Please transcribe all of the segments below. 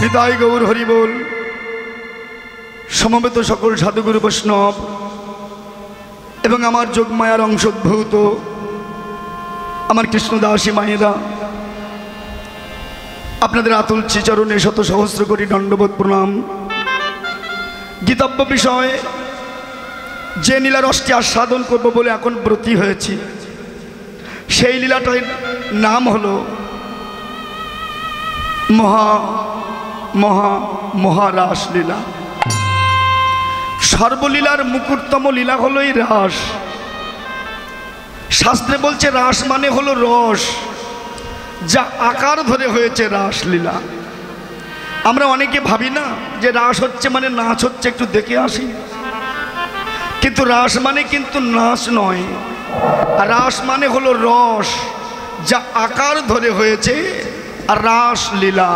নিতাই গৌর হরি বল। সমবেত সকল সাধুগুরু বৈষ্ণব এবং আমার যোগমায়ার অংশোদ্ভূত আমার কৃষ্ণদাসী মায়েরা, আপনাদের আতুল শ্রীচরণে শত সহস্র কোটি দণ্ডবোধ প্রণাম। গীতব্য বিষয় যে লীলা রসটি আস্বাদন করব বলে এখন ব্রতী হয়েছি, সেই লীলাটার নাম হলো মহারাস লীলা। সর্বলীলার মুকুটতম লীলা হলো এই রাস। শাস্ত্রে বলছে রাস মানে হলো রস, যা আকার ধরে হয়েছে রাসলীলা। আমরা অনেকে ভাবি না যে রাস হচ্ছে মানে নাচ হচ্ছে, একটু দেখে আসি, কিন্তু রাস মানে কিন্তু নাচ নয়। রাস মানে হলো রস, যা আকার ধরে হয়েছে রাসলীলা।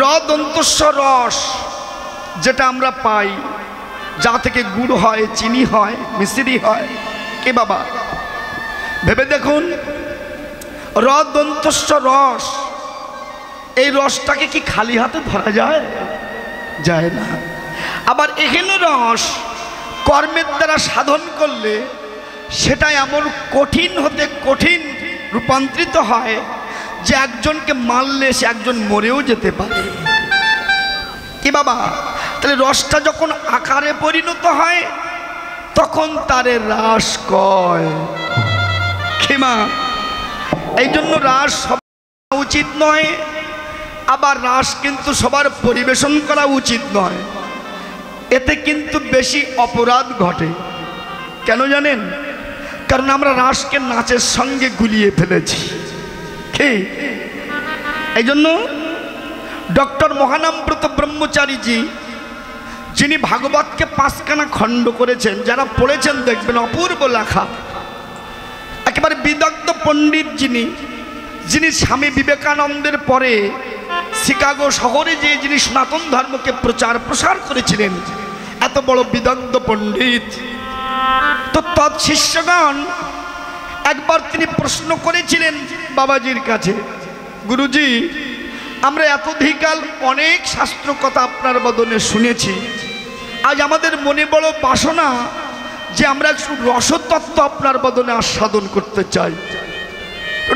রদন্তস্ব রস, যেটা আমরা পাই, যা থেকে গুড় হয়, চিনি হয়, মিশ্রি হয়। কে বাবা ভেবে দেখুন, রদন্তস্ব রস, এই রসটাকে কি খালি হাতে ধরা যায়? যায় না। আবার এখানে রস কর্মের দ্বারা সাধন করলে সেটা এমন কঠিন হতে কঠিন রূপান্তরিত হয় যে একজনকে মারলে সে একজন মরেও যেতে পারে। কি বাবা, তাহলে রসটা যখন আকারে পরিণত হয় তখন তারে রাস কয়। ক্ষমা, এই জন্য রাস সব উচিত নয়, আবার রাস কিন্তু সবার পরিবেশন করা উচিত নয়। এতে কিন্তু বেশি অপরাধ ঘটে। কেন জানেন? কারণ আমরা রাসকে নাচের সঙ্গে গুলিয়ে ফেলেছি। এই জন্য ডক্টর মহানামব্রত ব্রহ্মচারীজি, যিনি ভাগবতকে 5খানা খণ্ড করেছেন, যারা পড়েছেন দেখবেন অপূর্ব লেখা। একেবারে বিদগ্ধ পণ্ডিত যিনি স্বামী বিবেকানন্দের পরে শিকাগো শহরে যে যিনি সনাতন ধর্মকে প্রচার প্রসার করেছিলেন, এত বড় বিদগ্ধ পণ্ডিত। তো তৎশিষ্যগণ একবার তিনি প্রশ্ন করেছিলেন বাবাজির কাছে, গুরুজি, আমরা এতধিকাল অনেক শাস্ত্র কথা আপনার বদনে শুনেছি, আজ আমাদের মনে বড় বাসনা যে আমরা একটু রসতত্ত্ব আপনার বদনে আস্বাদন করতে চাই।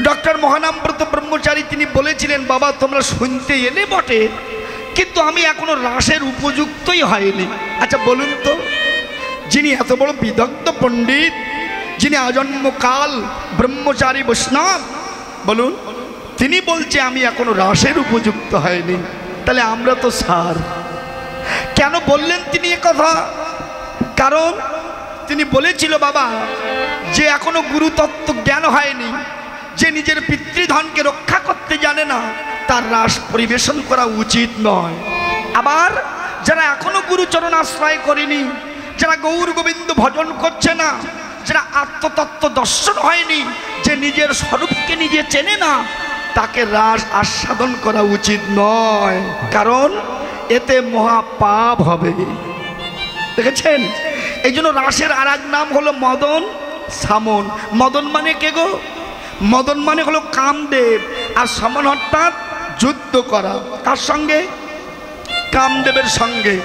ডক্টর মহানামব্রত ব্রহ্মচারী তিনি বলেছিলেন, বাবা তোমরা শুনতে এলে বটে, কিন্তু আমি এখনো রাসের উপযুক্তই হয়নি। আচ্ছা বলুন তো, যিনি এত বড় বিদগ্ধ পণ্ডিত, যিনি আজন্মকাল ব্রহ্মচারী বৈষ্ণব, বলুন, তিনি বলছে আমি এখনো রাসের উপযুক্ত হয়নি, তাহলে আমরা তো সার। কেন বললেন তিনি কথা? কারণ তিনি বলেছিল, বাবা, যে এখনো গুরুতত্ত্ব জ্ঞান হয়নি, যে নিজের পিতৃধনকে রক্ষা করতে জানে না, তার রাস পরিবেশন করা উচিত নয়। আবার যারা এখনো গুরুচরণ আশ্রয় করেনি, যারা গৌর গোবিন্দ ভজন করছে না, যারা আত্মতত্ত্ব দর্শন হয়নি, যে নিজের স্বরূপকে নিজে চেনে না, তাকে রাস আস্বাদন করা উচিত নয়। কারণ এতে মহাপাপ হবে। দেখেছেন? এই জন্য রাসের আর এক নাম হলো মদন সামন। মদন মানে কে গো? মদন মানে হলো কামদেব, আর সমন অর্থাৎ যুদ্ধ করা। কার সঙ্গে? কামদেবের সঙ্গে।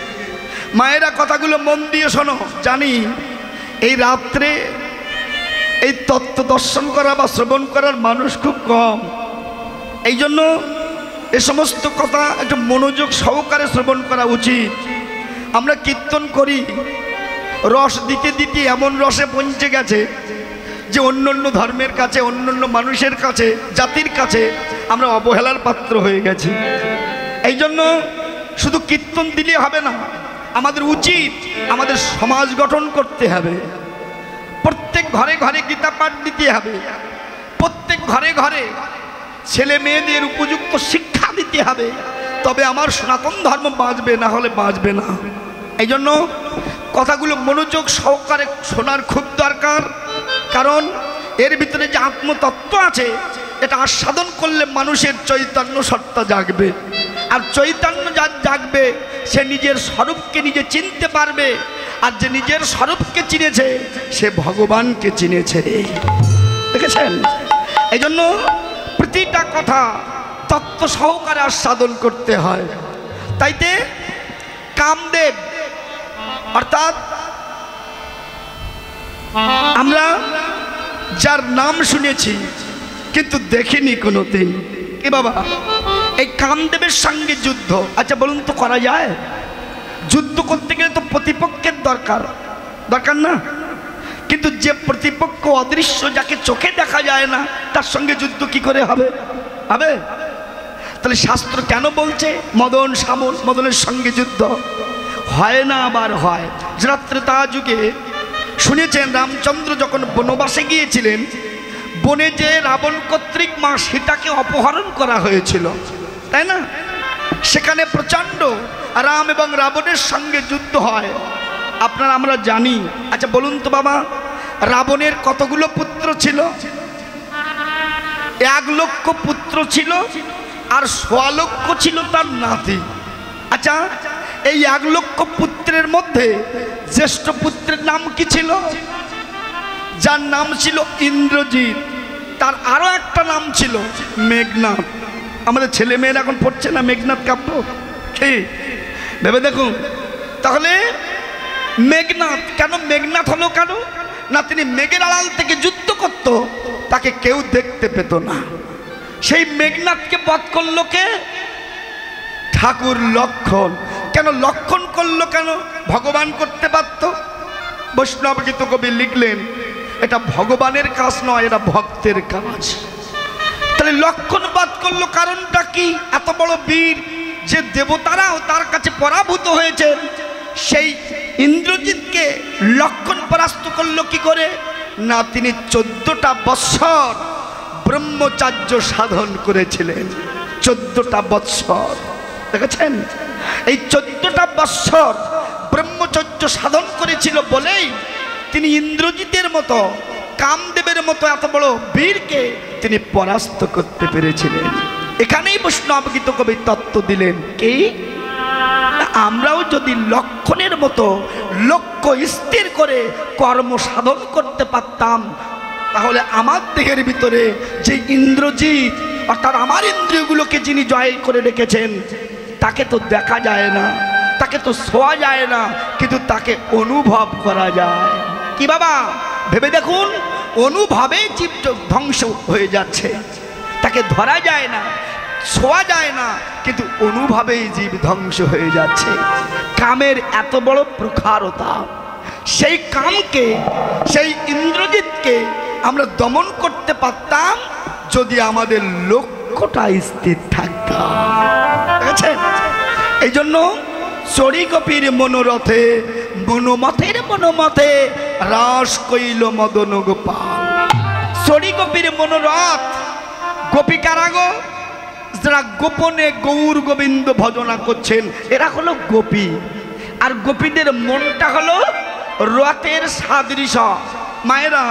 মায়েরা কথাগুলো মন দিয়ে শোনো। জানি এই রাত্রে এই তত্ত্ব দর্শন করা বা শ্রবণ করার মানুষ খুব কম, এই জন্য এ সমস্ত কথা একটু মনোযোগ সহকারে শ্রবণ করা উচিত। আমরা কীর্তন করি, রস দিতে দিতে এমন রসে পৌঁছে গেছে যে অন্য অন্য ধর্মের কাছে, অন্য অন্য মানুষের কাছে, জাতির কাছে আমরা অবহেলার পাত্র হয়ে গেছি। এই জন্য শুধু কীর্তন দিলে হবে না, আমাদের উচিত আমাদের সমাজ গঠন করতে হবে। প্রত্যেক ঘরে ঘরে গীতা পাঠ দিতে হবে, প্রত্যেক ঘরে ঘরে ছেলে মেয়েদের উপযুক্ত শিক্ষা দিতে হবে, তবে আমার সনাতন ধর্ম বাঁচবে, না হলে বাঁচবে না। এই জন্য কথাগুলো মনোযোগ সহকারে শোনার খুব দরকার। কারণ এর ভিতরে যে আত্মতত্ত্ব আছে, এটা আস্বাদন করলে মানুষের চৈতন্য সত্তা জাগবে, আর চৈতন্য যার জাগবে সে নিজের স্বরূপকে নিজে চিনতে পারবে, আর যে নিজের স্বরূপকে চিনেছে সে ভগবানকে চিনেছে। দেখেছেন? এই জন্য প্রতিটা কথা তত্ত্ব সহকারে আস্বাদন করতে হয়। তাইতে কামদেব অর্থাৎ আমরা যার নাম শুনেছি কিন্তু দেখিনি কোনোদিন, এ বাবা এই কামদেবের সঙ্গে যুদ্ধ, আচ্ছা বলুন তো করা যায়? যুদ্ধ করতে গেলে তো প্রতিপক্ষের দরকার না? কিন্তু যে প্রতিপক্ষ অদৃশ্য, যাকে চোখে দেখা যায় না, তার সঙ্গে যুদ্ধ কি করে হবে? তাহলে শাস্ত্র কেন বলছে মদনের সঙ্গে যুদ্ধ হয় না? আবার হয়। ত্রেতা যুগে শুনেছেন রামচন্দ্র যখন বনবাসে গিয়েছিলেন, বনে যে রাবণ কর্তৃক মা সীতাকে অপহরণ করা হয়েছিল, তাই না? সেখানে প্রচণ্ড রাম এবং রাবণের সঙ্গে যুদ্ধ হয়, আপনারা আমরা জানি। আচ্ছা বলুন তো বাবা, রাবণের কতগুলো পুত্র ছিল? 1 লক্ষ পুত্র ছিল, আর 1.25 লক্ষ ছিল তার নাতি। আচ্ছা এই 1 লক্ষ পুত্রের মধ্যে জ্যেষ্ঠ পুত্রের নাম কি ছিল? যার নাম ছিল ইন্দ্রজিৎ। তার আরো একটা নাম ছিল মেঘনাদ। আমাদের ছেলে মেয়েরা এখন পড়ছে না মেঘনাদ কাব্য, কি ভেবে দেখুন। তাহলে মেঘনাদ কেন মেঘনাদ হলো কেন? না, তিনি মেঘের আড়াল থেকে যুদ্ধ করত, তাকে কেউ দেখতে পেত না। সেই মেঘনাদকে বধ করলো কে? ঠাকুর লক্ষণ। কেন লক্ষণ করলো কেন? ভগবান করতে পারত। বৈষ্ণব গীত কবি লিখলেন, এটা ভগবানের কাজ নয়, এটা ভক্তের কাজ। তাহলে লক্ষণ বধ করলো, কারণটা কি? এত বড় বীর, যে দেবতারাও তার কাছে পরাভূত হয়েছে, সেই ইন্দ্রজিৎকে লক্ষণ পরাস্ত করলো কি করে? না, তিনি 14টা বৎসর ব্রহ্মচর্য সাধন করেছিলেন। 14টা বৎসর, দেখেছেন? এই 14টা বৎসর ব্রহ্মচর্য সাধন করেছিল বলেই তিনি ইন্দ্রজিতের মতো, কামদেবের মতো এত বড় বীরকে তিনি পরাস্ত করতে পেরেছিলেন। এখানেই বৈষ্ণব গীত কবি তত্ত্ব দিলেন কি? আমরাও যদি লক্ষণের মতো লক্ষ্য স্থির করে কর্ম সাধন করতে পারতাম, তাহলে আমার দেহের ভিতরে যে ইন্দ্রজিৎ অর্থাৎ আমার ইন্দ্রিয়গুলোকে যিনি জয় করে রেখেছেন, তাকে তো দেখা যায় না, তাকে তো ছোঁয়া যায় না, কিন্তু তাকে অনুভব করা যায়। কি বাবা ভেবে দেখুন, অনুভবে জীব ধ্বংস হয়ে যাচ্ছে, তাকে ধরা যায় না, ছোঁয়া যায় না, কিন্তু অনুভবেই জীব ধ্বংস হয়ে যাচ্ছে। কামের এত বড় প্রখারতা, সেই কামকে, সেই ইন্দ্রজিৎকে আমরা দমন করতে পারতাম যদি আমাদের লক্ষ্যটা স্থির থাকত। এই জন্য চড়ি গোপীর মনোরথে মনোমতে রাস কইল মদন গোপাল। চড়ি গোপীর মনোরথ, গোপী কারাগো, যারা গোপনে গৌর গোবিন্দ ভজনা করছেন, এরা হলো গোপী। আর গোপীদের মনটা হলো রথের সাদৃশ। মায়েরা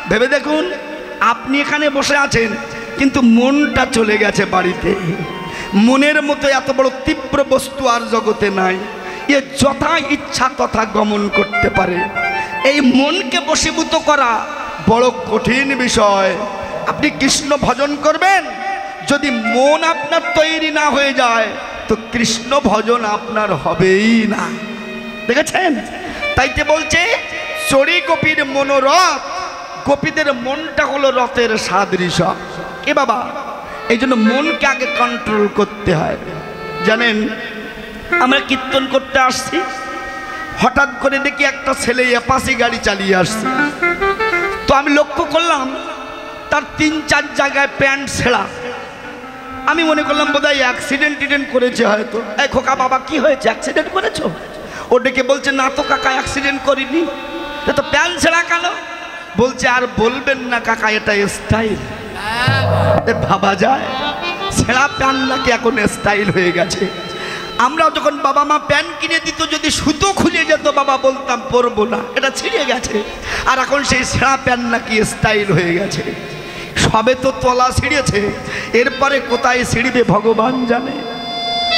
ভেবে দেখুন, আপনি এখানে বসে আছেন কিন্তু মনটা চলে গেছে বাড়িতে। মনের মতো এত বড় তীব্র বস্তু আর জগতে নাই, এ যথা ইচ্ছা তথা গমন করতে পারে। এই মনকে বশীভূত করা বড় কঠিন বিষয়। আপনি কৃষ্ণ ভজন করবেন, যদি মন আপনার তৈরি না হয়ে যায় তো কৃষ্ণ ভজন আপনার হবেই না। দেখেছেন? তাইতে বলছে চড়ি গোপীর মনোরথ, গোপীদের মনটা হলো রথের সাদৃশ্য। এ বাবা, এই জন্য মনকে আগে কন্ট্রোল করতে হয়। জানেন, আমরা কীর্তন করতে আসছি, হঠাৎ করে দেখি একটা ছেলে অ্যাপাচি গাড়ি চালিয়ে আসছে। তো আমি লক্ষ্য করলাম তার 3-4 জায়গায় প্যান্ট ছেঁড়া। আমি মনে করলাম বোধহয় অ্যাক্সিডেন্ট করেছে হয়তো। এই খোকা বাবা, কি হয়েছে, অ্যাক্সিডেন্ট করেছো? ও ডেকে বলছে, না তো কাকা, অ্যাক্সিডেন্ট করিনি। তো প্যান্ট ছেঁড়া কেন? বলছে, আর বলবেন না কাকা, এটা স্টাইল। ভাবা যায়, ছেঁড়া প্যান্ট নাকি এখন স্টাইল হয়ে গেছে। আমরা যখন বাবা মা প্যান্ট কিনে দিত, যদি সুতো খুলে যেত বাবা বলতাম পরবো না, এটা ছিঁড়ে গেছে। আর এখন সেই ছেঁড়া প্যান্ট নাকি স্টাইল হয়ে গেছে। সবে তো তলা ছিঁড়েছে, এরপরে কোথায় ছিঁড়বে ভগবান জানে।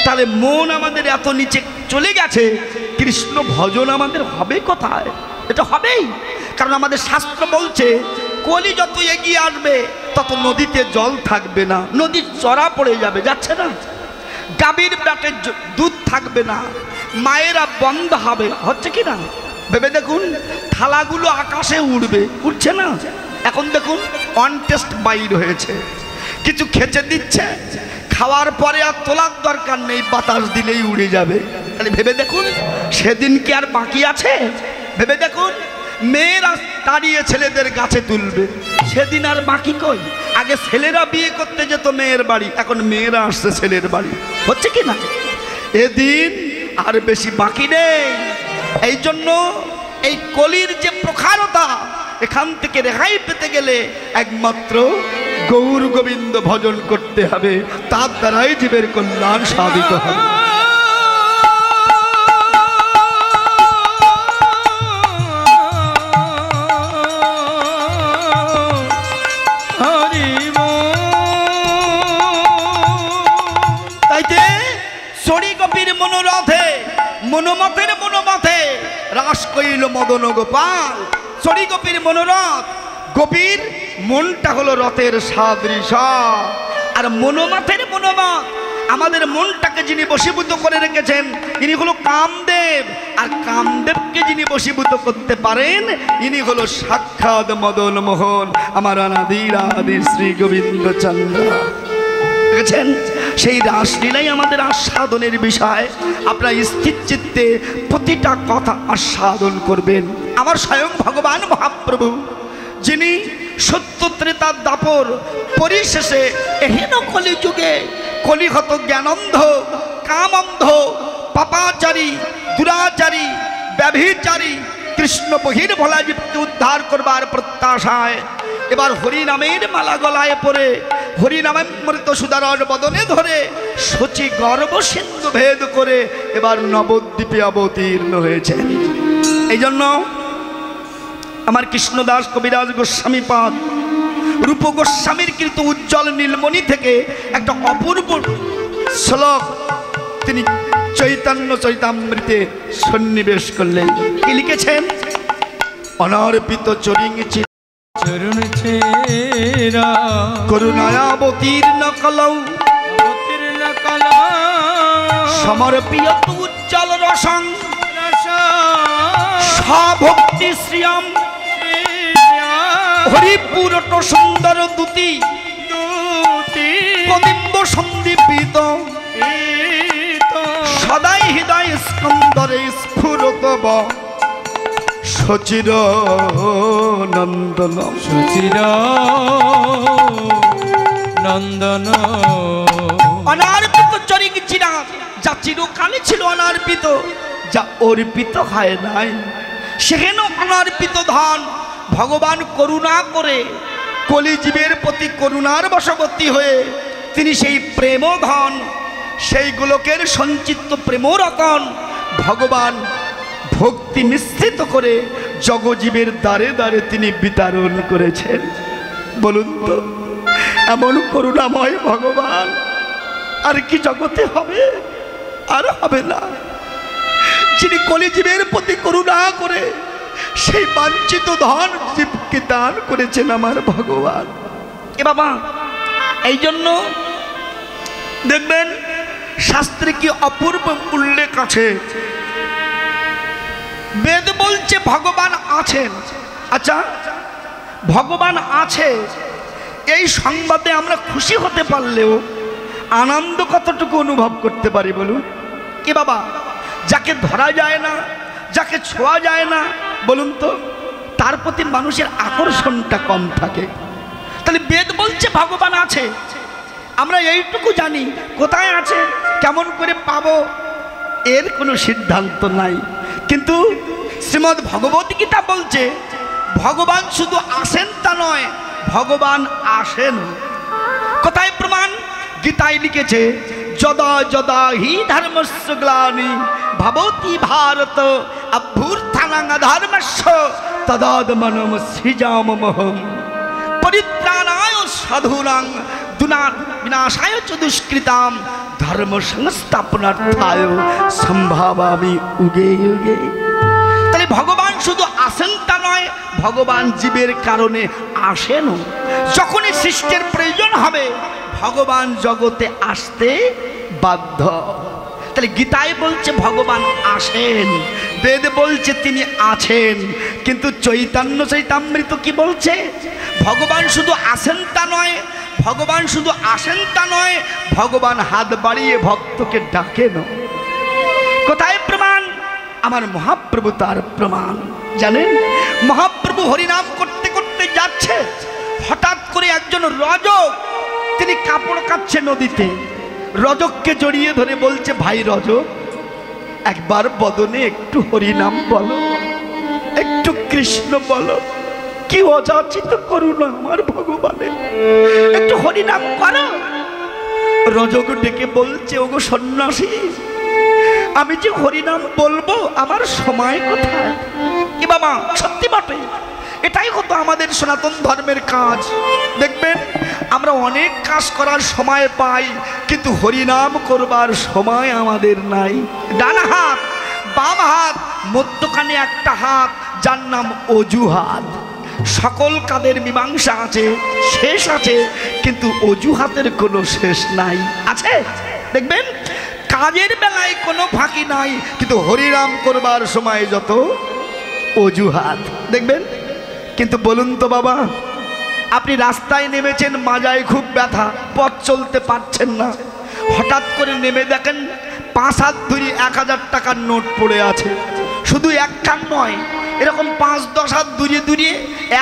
তাহলে মন আমাদের এত নিচে চলে গেছে, কৃষ্ণ ভজন আমাদের হবে কোথায়? এটা হবেই, কারণ আমাদের শাস্ত্র বলছে কলি যত এগিয়ে আসবে তত নদীতে জল থাকবে না, নদী চড়া পড়ে যাবে, যাচ্ছে না। গাভীর পেটে দুধ থাকবে না, মায়েরা বন্ধ হবে, হচ্ছে কি না? ভেবে দেখুন, থালাগুলো আকাশে উড়বে, উঠছে না? এখন দেখুন অন টেস্ট বাইর হয়েছে, কিছু খেচে দিচ্ছে, খাওয়ার পরে আর তোলার দরকার নেই, বাতাস দিলেই উড়ে যাবে। তাহলে ভেবে দেখুন সেদিন কি আর বাকি আছে? ভেবে দেখুন, মেয়েরা দাঁড়িয়ে ছেলেদের গাছে তুলবে, সেদিন আর বাকি কই? আগে ছেলেরা বিয়ে করতে যেত মেয়ের বাড়ি, এখন মেয়েরা আসছে ছেলের বাড়ি, হচ্ছে কি না? এদিন আর বেশি বাকি নেই। এই জন্য এই কলির যে প্রখারতা, এখান থেকে রেহাই পেতে গেলে একমাত্র গৌর গোবিন্দ ভজন করতে হবে, তার দ্বারাই জীবের কল্যাণ সাধিত হবে। তাইতে সরি গোপীর মনোরথে মনোমতের মনোমথে রাস কইল মদন গোপাল। সরি গোপীর মনোরথ, গোপীর মনটা হলো রথের সাদৃশ, আর মনোমথের মনোমত, আমাদের মনটাকে যিনি বশীভূত করে রেখেছেন ইনি হলো কামদেব, আর কামদেবকে যিনি বশীভূত করতে পারেন ইনি হলো সাক্ষাৎ মদন মোহন, আমার অনাদি শ্রী গোবিন্দ চন্দ্র। দেখেছেন, সেই রাসলীলাই আমাদের আস্বাদনের বিষয়। আপনার স্থির চিত্তে প্রতিটা কথা আস্বাদন করবেন। আমার স্বয়ং ভগবান মহাপ্রভু, যিনি সত্য ত্রেতার দাপর পরিশেষে এহেন কলিযুগে কলিহত জ্ঞানন্ধ, কামন্ধ, পাপাচারী, দুরাচারী, ব্যভিচারী কৃষ্ণ বহির ভোলা জীবকে উদ্ধার করবার প্রত্যাশায় এবার হরিনামের মালা গলায় পরে হরিনামামৃত সুদারণ বদনে ধরে শচী গর্ভ সিন্ধু ভেদ করে এবার নবদ্বীপে অবতীর্ণ হয়েছেন। এই জন্য আমার কৃষ্ণদাস কবিরাজ গোস্বামী পাদ রূপ গোস্বামীর কৃত উজ্জ্বল নীলমণি থেকে একটা অপূর্ব শ্লোক তিনি চৈতন্য চৈতামৃতে সন্নিবেশ করলেন। কি লিখেছেন? অনার্পিত চরিং চরণ ছেরা করুণায়াবতীর্ণ কলৌ সমর্পিয়ত উজ্জ্বল রসং স্বভক্তি শ্রিয়ম হরিপুরট সুন্দর দুতি প্রদীপ্ত সন্দীপিত সদাই হৃদয় স্কন্দরে স্ফুরত সচির নন্দন সচির নন্দন। অনার্পিত চরিং চিরাগ, যা চিরকালে ছিল অনার্পিত, যা অর্পিত হয় নাই, সেখানে অনার্পিত ধন ভগবান করুণা করে কলিজীবের প্রতি করুণার বশবর্তী হয়ে তিনি সেই প্রেম ধন, সেই গোলকের সঞ্চিত প্রেম রতন ভগবান ভক্তি মিশ্রিত করে জগজীবের দ্বারে দ্বারে তিনি বিতরণ করেছেন। বলুন তো, এমন করুণাময় ভগবান আর কি জগতে হবে? আর হবে না। যিনি কলিজীবের প্রতি করুণা করে সেই বাঞ্ছিত ধন জীবকে দান করেছেন আমার ভগবান। এ বাবা, এই জন্য দেখবেন শাস্ত্রে কি অপূর্ব উল্লেখ আছে। বেদ বলছে ভগবান আছেন। আচ্ছা, ভগবান আছে এই সংবাদে আমরা খুশি হতে পারলেও আনন্দ কতটুকু অনুভব করতে পারি বলুন? কি বাবা, যাকে ধরা যায় না, যাকে ছোঁয়া যায় না, বলুন তো তার প্রতি মানুষের আকর্ষণটা কম থাকে। তাহলে বেদ বলছে ভগবান আছে, আমরা এইটুকু জানি, কোথায় আছে, কেমন করে পাবো, এর কোনো সিদ্ধান্ত নাই। কিন্তু শ্রীমদ্ ভগবত গীতা বলছে ভগবান শুধু আসেন তা নয়, ভগবান আসেন। কোথায় প্রমাণ? গীতায় লিখেছে, যদা যদা হি ধর্মস্য গ্লানি ভবতি ভারত অভ্যুত্থানং ধর্মস্য তদাত্মনম সৃজামহম পরিত্রাণায় সাধুনাং বিনাশায় চ দুষ্কৃতাম ধর্ম সংস্থাপনার্থায় সম্ভাবামি উগে উগে। তাহলে ভগবান শুধু আসেন তা নয়, ভগবান জীবের কারণে আসেন। যখনই সৃষ্টির প্রয়োজন হবে ভগবান জগতে আসতে বাধ্য। তাহলে গীতায় বলছে ভগবান আসেন, বেদ বলছে তিনি আছেন, কিন্তু চৈতন্য চৈতামৃত কি বলছে? ভগবান শুধু আসেন তা নয়, ভগবান শুধু আসেন তা নয়, ভগবান হাত বাড়িয়ে ভক্তকে ডাকেন। কোথায় প্রমাণ? আমার মহাপ্রভু তার প্রমাণ। জানেন, মহাপ্রভু হরিনাম করতে করতে যাচ্ছে, হঠাৎ করে একজন রজক তিনি কাপড় কাচ্ছে নদীতে, রজককে জড়িয়ে ধরে বলছে, ভাই রজক, একবার বদনে একটু হরিনাম বলো, একটু কৃষ্ণ বলো, কি অযাচিত করুণা আমার ভগবানের, একটু হরিনাম করো। রজক ডেকে বলছে, ওগো সন্ন্যাসী, আমি যে হরিনাম বলবো আমার সময় কোথায়? কি বাবা, সত্যি বটে, এটাই হতো আমাদের সনাতন ধর্মের কাজ। দেখবেন আমরা অনেক কাজ করার সময় পাই, কিন্তু হরিনাম করবার সময় আমাদের নাই। ডান হাত, বাম হাত, মধ্যখানে একটা হাত, যার নাম অজুহাত। সকল কাদের মীমাংসা আছে, শেষ আছে, কিন্তু অজুহাতের কোনো শেষ নাই। আছে দেখবেন, কাজের বেলায় কোনো ফাঁকি নাই, কিন্তু হরিনাম করবার সময় যত অজুহাত দেখবেন। কিন্তু বলুন তো বাবা, আপনি রাস্তায় নেমেছেন, মাজায় খুব ব্যথা, পথ চলতে পারছেন না, হঠাৎ করে নেমে দেখেন 5 হাত ধরে 1000 টাকার নোট পড়ে আছে। শুধু একখান নয়, এরকম 5-10 হাত দূরে দূরে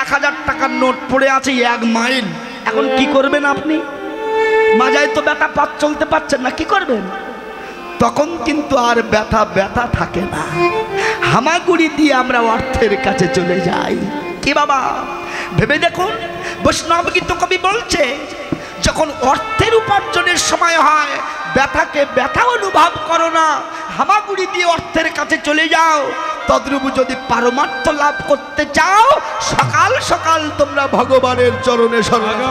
1000 টাকার নোট পড়ে আছে 1 মাইল। এখন কি করবেন আপনি? মাজায় তো ব্যথা, পথ চলতে পারছেন না, কি করবেন? তখন কিন্তু আর ব্যথা থাকে না, হামাগুড়ি দিয়ে আমরা অর্থের কাছে চলে যাই। কি বাবা, ভেবে দেখুন, বৈষ্ণব গীত কবি বলছে, যখন অর্থের উপার্জনের সময় হয় ব্যথাকে ব্যথা অনুভব করো না, হামাগুড়ি দিয়ে অর্থের কাছে চলে যাও। তদ্রূপ যদি পারমার্থ লাভ করতে চাও, সকাল সকাল তোমরা ভগবানের চরণে শরণ।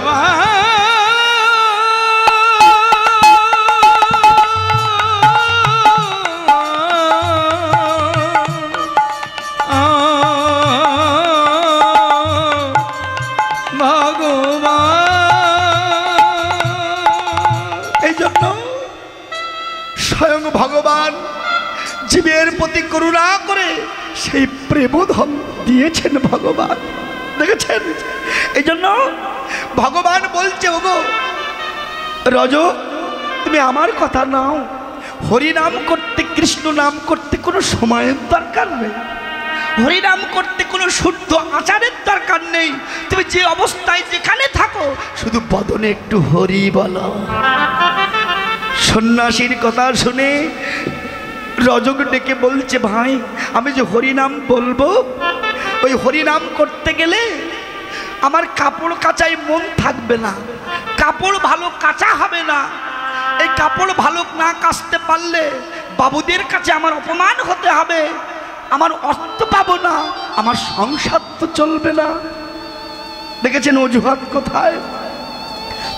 স্বয়ং ভগবান জীবের প্রতি করুণা করে সেই প্রেমধন দিয়েছেন ভগবান, দেখেছেন? এই জন্য ভগবান বলছে, ওগো রজক, তুমি আমার কথা নাও, হরিনাম করতে, কৃষ্ণ নাম করতে কোনো সময়ের দরকার নেই, হরিনাম করতে কোনো শুদ্ধ আচারের দরকার নেই। তুমি যে অবস্থায় যেখানে থাকো, শুধু বদনে একটু হরি বলো। সন্ন্যাসীর কথা শুনে রজক ডেকে বলছে, ভাই, আমি যে হরিনাম বলবো, ওই হরিনাম করতে গেলে আমার কাপড় কাচায় মন থাকবে না, কাপড় ভালো কাচা হবে না, এই কাপড় ভালো না কাচতে পারলে বাবুদের কাছে আমার অপমান হতে হবে, আমার অর্থ পাবো না, আমার সংসার তো চলবে না। দেখেছেন অজুহাত কোথায়?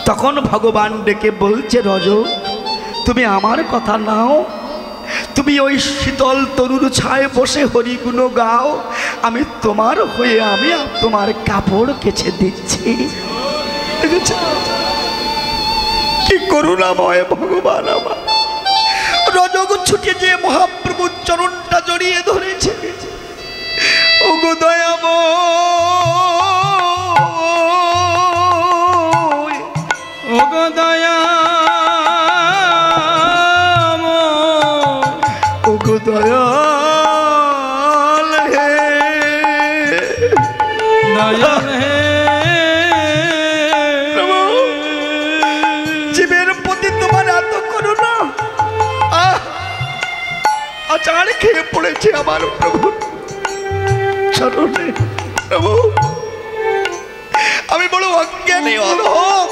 তখন ভগবান ডেকে বলছে, রজক, তুমি আমার কথা নাও, তুমি ওই শীতল তরুর ছায়ে বসে হরিগুণ গাও, আমি তোমার হয়ে আমি তোমার কাপড় কেচে দিচ্ছি। কি করুণাময় ভগবান আমার! রজক ছুটে যে মহাপ্রভুর চরণটা জড়িয়ে ধরেছে, ওগো দয়াময়, ওগো দয়াময়, ওগো দয়াল হে, দয়াল হে, জীবের প্রতি তোমার এত করুণা, আচার খেয়ে পড়েছে আমার প্রভু চরণে। প্রভু, আমি বড় অজ্ঞানী, অধম,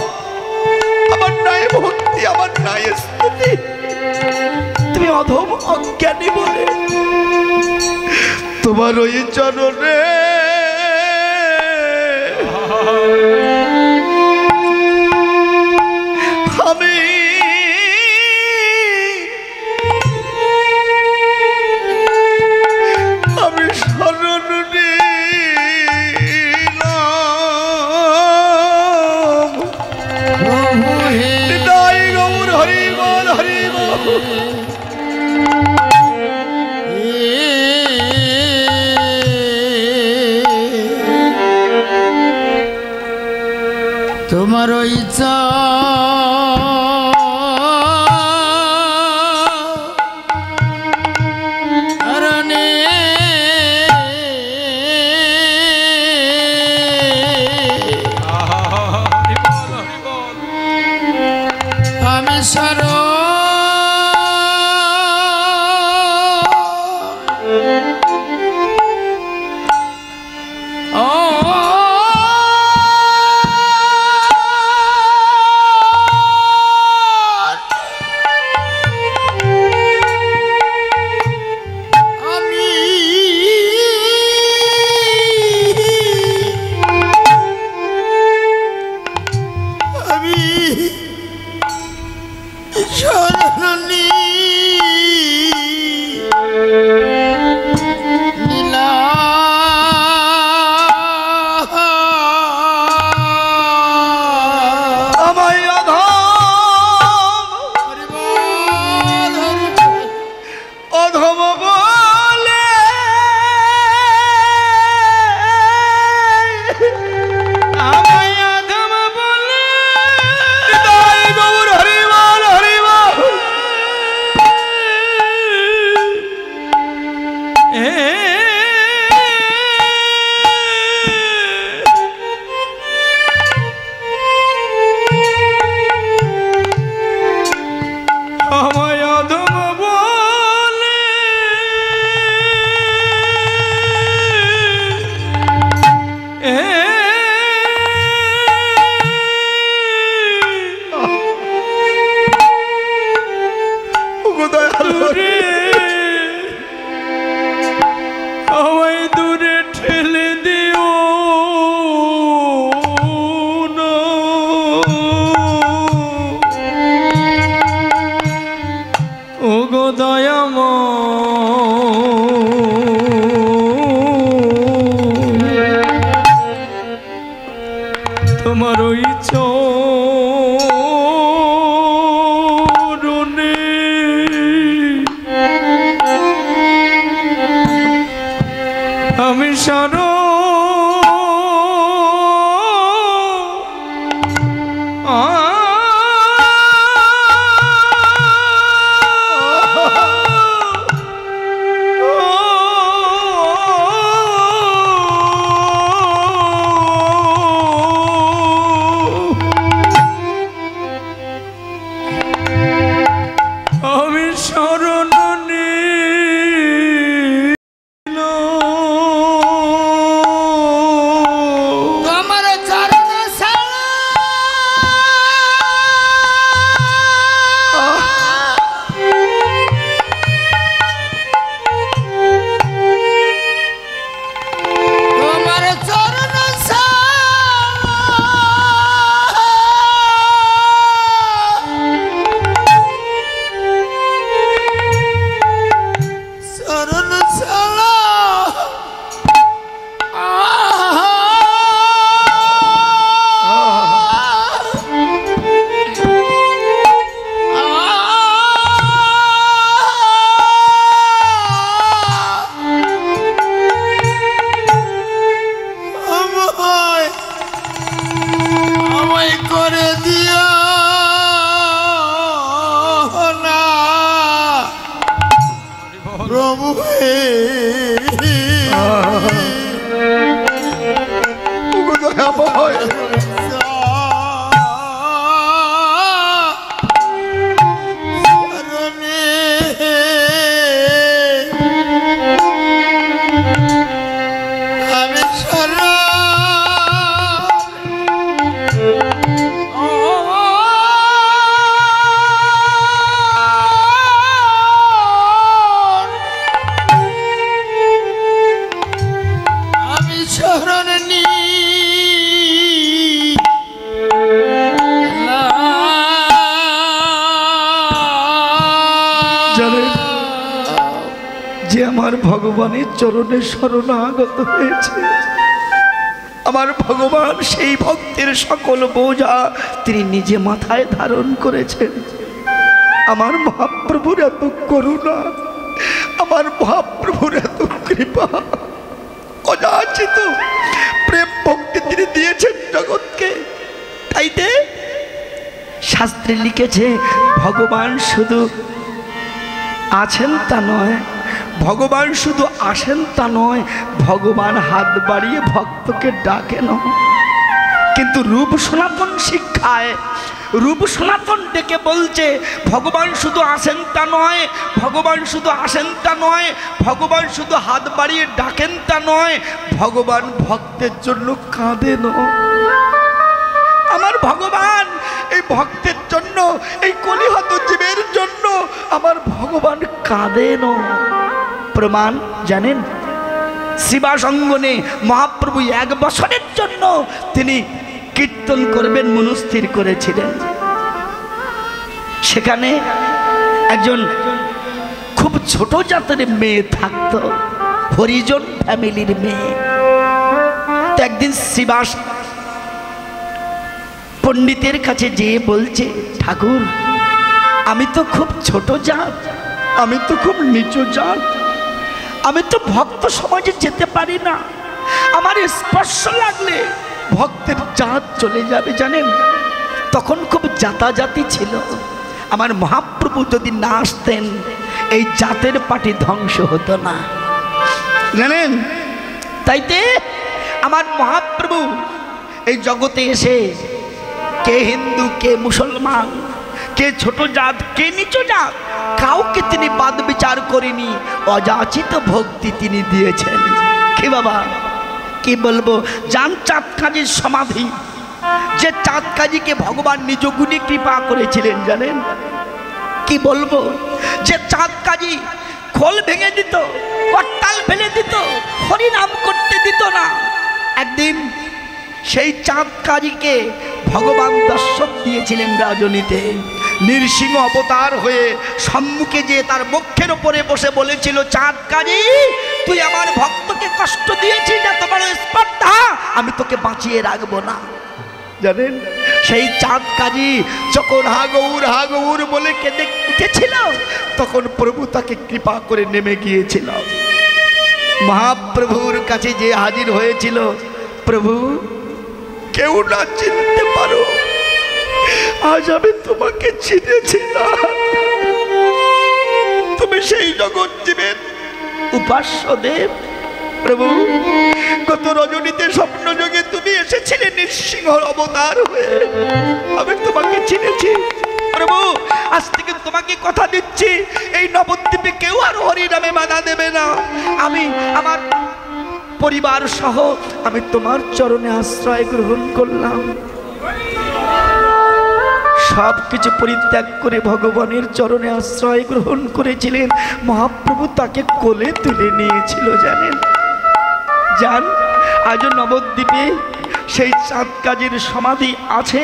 আমার নাই ভক্তি, আমার নাই স্তুতি, তুমি অধম অজ্ঞানী বলে তোমার ওই চরণে আমি শরণ নিই। তোমার ইচ্ছা আমি সারা তোমার চরণে আমি সারা যে আমার ভগবানের চরণে শরণাগত হয়েছে, আমার ভগবান সেই ভক্তের সকল বোঝা তিনি নিজে মাথায় ধারণ করেছেন। আমার মহাপ্রভুর এত করুণা, আমার মহাপ্রভুর এত কৃপা, অযাচিত প্রেম ভক্তি তিনি দিয়েছেন জগৎকে। তাইতে শাস্ত্রে লিখেছে ভগবান শুধু আছেন তা নয়, ভগবান শুধু আসেন তা নয়, ভগবান হাত বাড়িয়ে ভক্তকে ডাকেন। কিন্তু রূপ সনাতন শিক্ষায় রূপ সনাতন ডেকে বলছে ভগবান শুধু আসেন তা নয়, ভগবান শুধু আসেন তা নয়, ভগবান শুধু হাত বাড়িয়ে ডাকেন তা নয়, ভগবান ভক্তের জন্য কাঁদেন। আমার ভগবান এই ভক্তের জন্য, এই কলিহত জীবের জন্য আমার ভগবান কাঁদেন। প্রমাণ জানেন? শিবাস অঙ্গনে মহাপ্রভু 1 বছরের জন্য তিনি কীর্তন করবেন মনস্থির করেছিলেন। সেখানে একজন খুব ছোট জাতের মেয়ে থাকতো, হরিজন ফ্যামিলির মেয়ে। তো একদিন শিবাস পণ্ডিতের কাছে যেয়ে বলছে, ঠাকুর আমি তো খুব ছোট জাত, আমি তো খুব নিচু জাত, আমি তো ভক্ত সমাজে যেতে পারি না, আমার স্পর্শ লাগলে ভক্তের জাত চলে যাবে। জানেন তখন খুব জাতাজাতি ছিল, আমার মহাপ্রভু যদি না আসতেন এই জাতের পার্টি ধ্বংস হতো না, জানেন। তাইতে আমার মহাপ্রভু এই জগতে এসে কে হিন্দু কে মুসলমান, কে ছোট জাত কে নিচু জাত, কাউকে তিনি বাদ বিচার করেনি, অযাচিত ভক্তি তিনি দিয়েছেন। কি বাবা কি বলবো, জান চাঁদ কাজীর সমাধি, যে চাঁদ কাজীকে ভগবান নিজ গুণে কৃপা করেছিলেন, জানেন কি বলবো, যে চাঁদ কাজী খোল ভেঙে দিত, করতাল ফেলে দিত, হরিনাম করতে দিত না। একদিন সেই চাঁদ কাজীকে ভগবান দর্শন দিয়েছিলেন রজনীতে, নৃসিংহ অবতার হয়ে সম্মুখে যে তার বক্ষের উপরে বসে বলেছিল, চাঁদ কাজী তুই আমার ভক্তকে কষ্ট দিয়েছিস, এত বড় স্পর্ধা, আমি তোকে বাঁচিয়ে রাখবো না। জানেন সেই চাঁদ কাজী যখন হাগৌর বলে কেঁদে উঠেছিল, তখন প্রভু তাকে কৃপা করে নেমে গিয়েছিল, মহাপ্রভুর কাছে যে হাজির হয়েছিল, প্রভু কেউ না চিনতে পারো, আজ আমি তোমাকে চিনেছি না, তুমি সেই জগৎ জীবের উপাস্য দেব। প্রভু গত রজনীতে স্বপ্ন যোগে তুমি এসেছিলে নৃসিংহর অবতার হয়ে, আমি তোমাকে চিনেছি। প্রভু আজ থেকে তোমাকে কথা দিচ্ছি, এই নবদ্বীপে কেউ আর হরি নামে বাধা দেবে না, আমি আমার পরিবার সহ আমি তোমার চরণে আশ্রয় গ্রহণ করলাম। সব কিছু পরিত্যাগ করে ভগবানের চরণে আশ্রয় গ্রহণ করেছিলেন। মহাপ্রভু তাকে কোলে তুলে নিয়েছিল, জানেন। যান আজও নবদ্বীপে সেই চাঁদ কাজীর সমাধি আছে।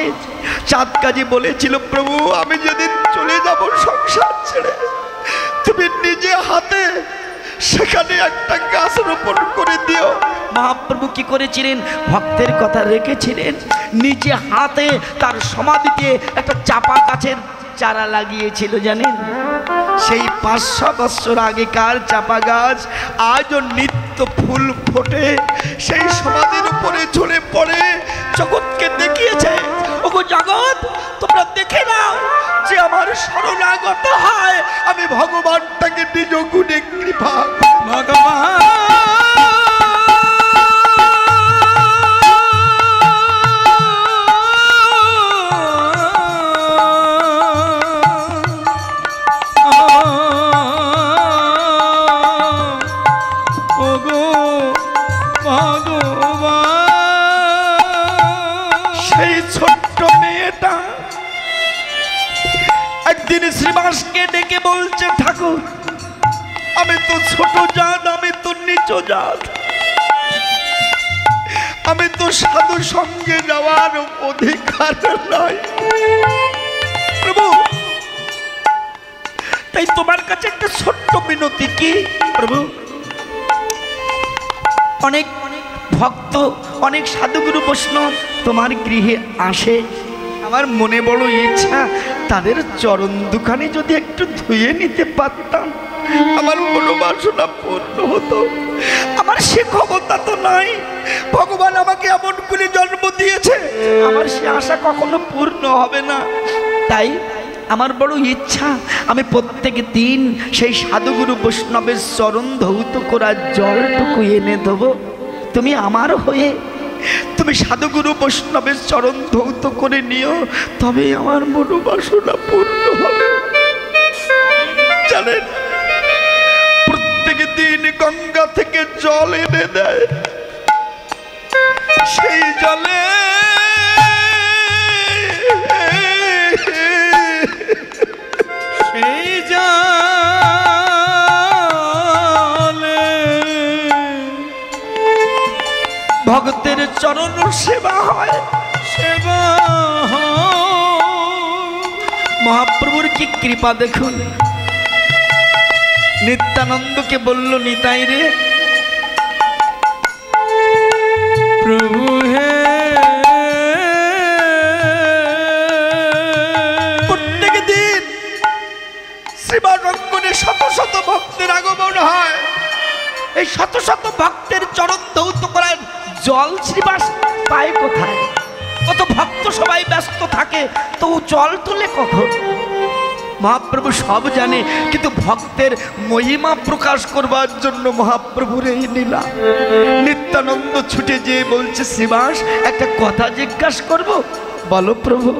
চাঁদ কাজী বলেছিল, প্রভু আমি যেদিন চলে যাব সংসার ছেড়ে, তুমি নিজে হাতে সেখানে একটা গাছ রোপণ করে দিও। মহাপ্রভু কি করেছিলেন, ভক্তের কথা রেখেছিলেন, নিজে হাতে তার সমাধিতে একটা চাপা গাছের চারা লাগিয়েছিল, জানেন। সেই 500 বছর আগেকার চাপা গাছ আজও নিত্য ফুল ফোটে, সেই সমাধির উপরে ঝরে পড়ে, জগৎকে দেখিয়েছে, ওগো জগৎ তোমরা দেখে নাও, যে আমার শরণাগত হয় আমি ভগবানটাকে নিজ গুণে কৃপা ভগবান। সেই ছোট্ট মেয়েটা একদিন শ্রীবাসকে ডেকে বলছে, ঠাকুর আমি তো ছোট জাত, আমি তো নিচু জাত, আমি তো সাধু সঙ্গে যাওয়ার অধিকার নাই, প্রভু তাই তোমার কাছে একটা ছোট্ট মিনতি। কি প্রভু, অনেক ভক্ত অনেক সাধুগুরু বৈষ্ণব তোমার গৃহে আসে, আমার মনে বড় ইচ্ছা তাদের চরণ দুখানি যদি একটু ধুয়ে নিতে পারতাম, আমার মনোবাসনা পূর্ণ হতো। আমার আমার সে ক্ষমতা তো নাই। ভগবান আমাকে এমন করে জন্ম দিয়েছে, আমার সে আশা কখনো পূর্ণ হবে না। তাই আমার বড় ইচ্ছা আমি প্রত্যেক দিন সেই সাধুগুরু বৈষ্ণবের চরণ ধৌত করার জলটুকু এনে দেবো। তুমি আমার হয়ে তুমি সাধুগুরু বৈষ্ণবের চরণ ধৌত করে নিও, তবে আমার মনোবাসনা পূর্ণ হবে। জানেন, প্রত্যেক দিন গঙ্গা থেকে জল এনে দেয়, সেই জলে ভক্তের চরণ সেবা হয়। সেবা মহাপ্রভুর কি কৃপা দেখুন। নিত্যানন্দকে বলল, নিতাই রে প্রভু হে, প্রত্যেক দিন শ্রীমান অঙ্গনে শত শত ভক্তের আগমন হয়। এই শত শত ভক্তের চরণ ধৌত করার জল শ্রীবাস পায় কোথায়? কত ভক্ত সবাই ব্যস্ত থাকে, তো জল তুলে কখন? মহাপ্রভু সব জানে, কিন্তু ভক্তের মহিমা প্রকাশ করবার জন্য মহাপ্রভুর এই লীলা। নিত্যানন্দ ছুটে যেয়ে বলছে, শ্রীবাস একটা কথা জিজ্ঞাসা করব। বলো প্রভু।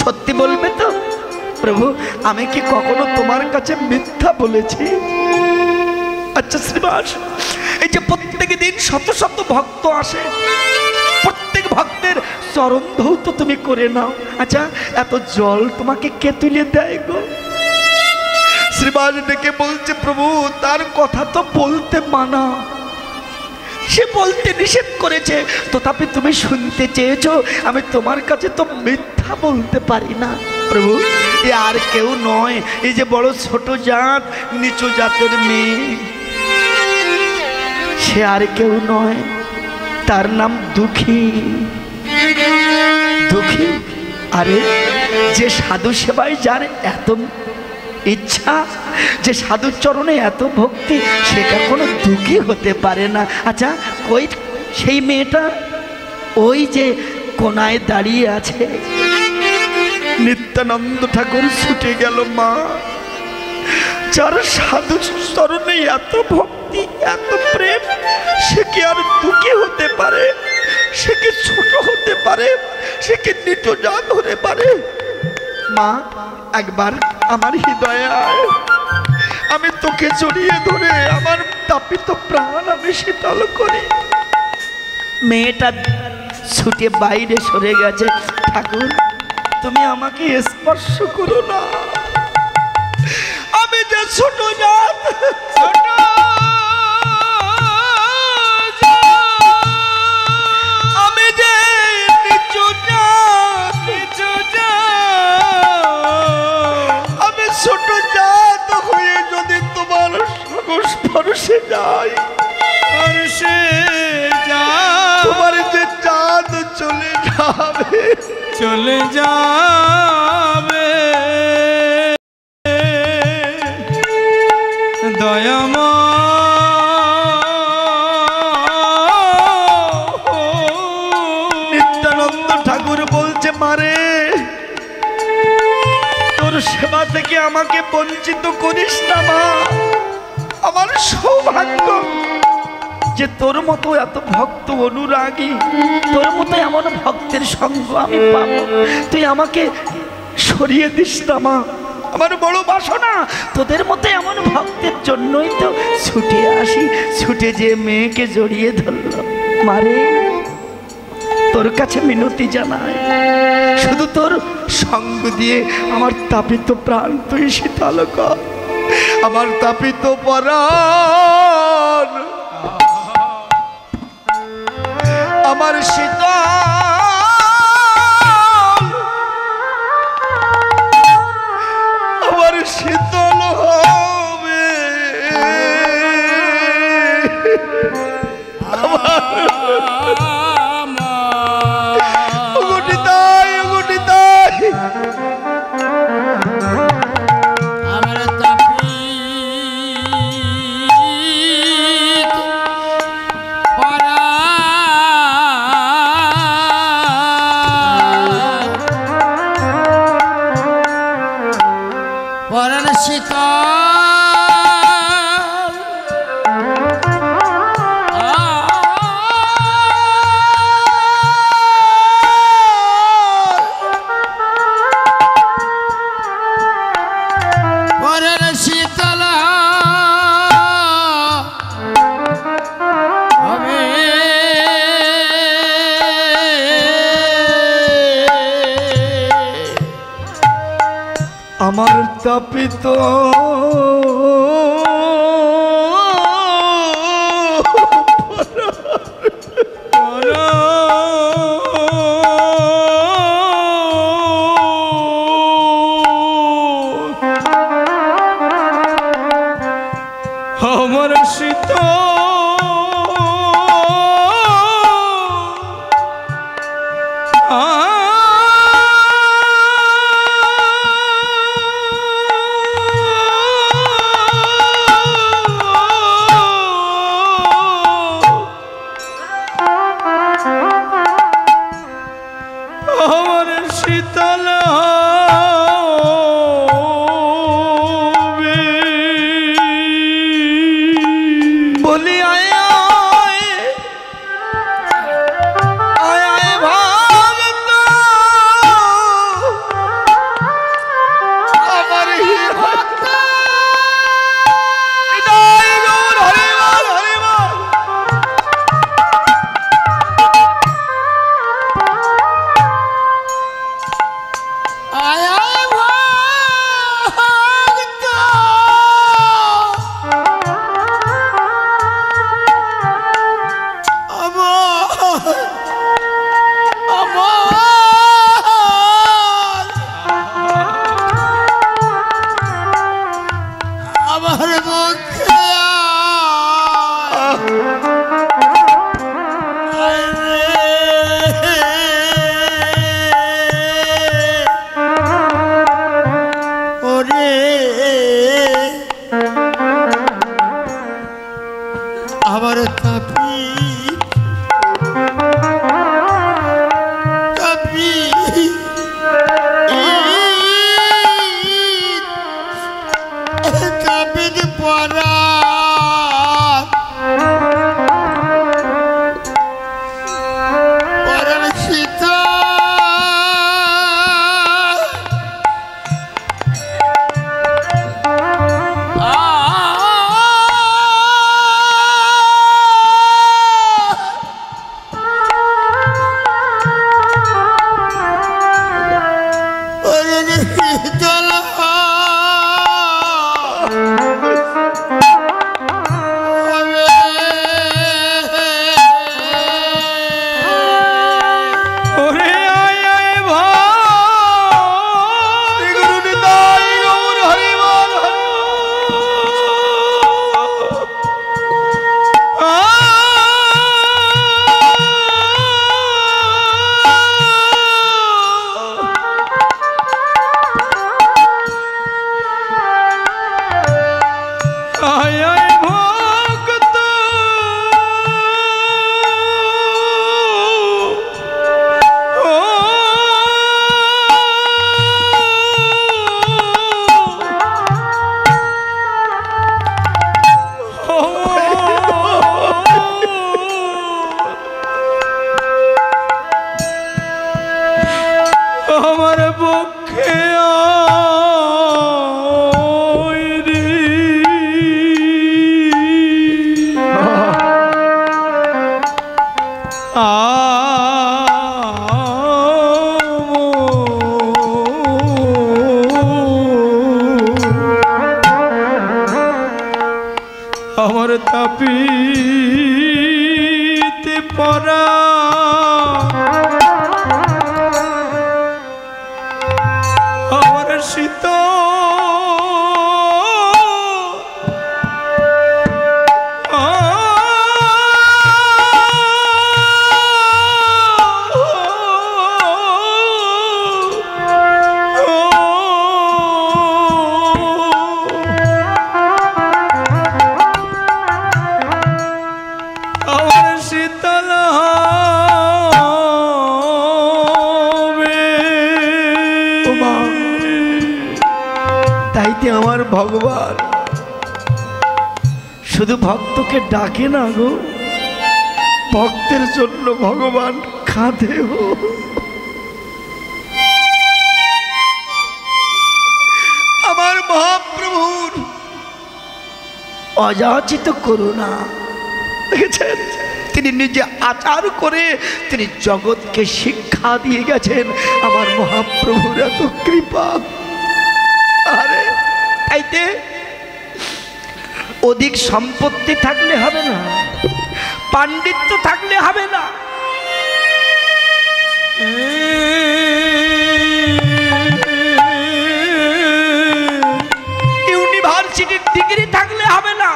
সত্যি বলবে তো? প্রভু, আমি কি কখনো তোমার কাছে মিথ্যা বলেছি? আচ্ছা শ্রীবাস, এই যে প্রত্যেক দিন শত শত ভক্ত আসে, প্রত্যেক ভক্তের চরণ ধৌত তুমি করে নাও, আচ্ছা এত জল তোমাকে কে তুলে দেয় গো? শ্রীবাস ডেকে বলছে, প্রভু তার কথা তো বলতে মানা, সে বলতে নিষেধ করেছে, তথাপি তুমি শুনতে চেয়েছো, আমি তোমার কাছে তো মিথ্যা বলতে পারি না। প্রভু, এ আর কেউ নয়, এই যে বড় ছোট জাত, নিচু জাতের মেয়ে, সে আর কেউ নয়, তার নাম দুঃখী। দুঃখী, আরে যে সাধু সেবায় যার এত ইচ্ছা, যে সাধুর চরণে এত ভক্তি, সে কখনো দুঃখী হতে পারে না। আচ্ছা কই সেই মেয়েটা? ওই যে কোনায় দাঁড়িয়ে আছে। নিত্যানন্দ ঠাকুর ছুটে গেল, মা যার সাধু চরণে এত ভক্তি, এত প্রেম, সে কি আর দুঃখী হতে পারে? সে কি ছোট হতে পারে? সে কি নিত্যজাত হতে পারে? মা একবার আমার হৃদয়ে আয়, আমি তোকে জড়িয়ে ধরে আমার তাপিত প্রাণ আমি শীতল করি। মেয়েটা ছুটে বাইরে সরে গেছে। ঠাকুর, তুমি আমাকে স্পর্শ করো না, আমি যে ছোট জাত, ছোট আমি যে নিচু জাত, আমি ছোট জাত হয়ে যদি তোমার সংস্পর্শে যাই, তোমার যে চাঁদ চলে যাবে, চলে যাবে দয়াময়। নিত্যানন্দ ঠাকুর বলছে, মারে তোর সেবা থেকে আমাকে বঞ্চিত করিস না মা। আমার সৌভাগ্য যে তোর মতো এত ভক্ত অনুরাগী, তোর মতো এমন ভক্তের সঙ্গ আমি পাবো। তুই আমাকে সরিয়ে দিস না মা, আমার বড় বাসনা তোদের মতো এমন ভক্তের জন্যই তো ছুটে আসি। ছুটে যে মেয়েকে জড়িয়ে ধরল, মারে তোর কাছে মিনতি জানাই, শুধু তোর সঙ্গ দিয়ে আমার তাপিত প্রাণ তুই শীতল কর। আমার তাপিত পরাণ, আমার শীতল, আমার শীতল হবে। আমার তাপিত আমার শীত আমার তাপিতে পরা আমার শীত শীতল ভগবান শুধু ভক্তকে ডাকে না গো, ভক্তের জন্য ভগবান কাঁদেও। আমার মহাপ্রভুর অযাচিত করুণা দেখেছেন, তিনি নিজে আচার করে তিনি জগৎকে শিক্ষা দিয়ে গেছেন। আমার মহাপ্রভুর এত কৃপা। আরে তাইতে অধিক সম্পত্তি থাকলে হবে না, পাণ্ডিত্য থাকলে হবে না, ইউনিভার্সিটির ডিগ্রি থাকলে হবে না।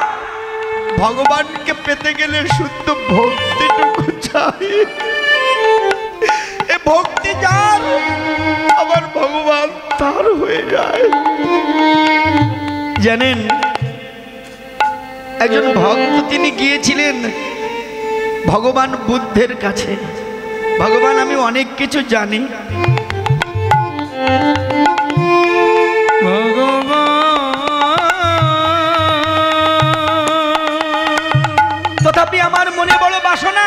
ভগবানকে পেতে গেলে শুদ্ধ ভক্তিটুকু চাই। এ ভক্তি যার, আমার ভগবান তার হয়ে যায়। জানেন একজন ভক্ত তিনি গিয়েছিলেন ভগবান বুদ্ধের কাছে, ভগবান আমি অনেক কিছু জানি, তথাপি আমার মনে বড় বাসনা,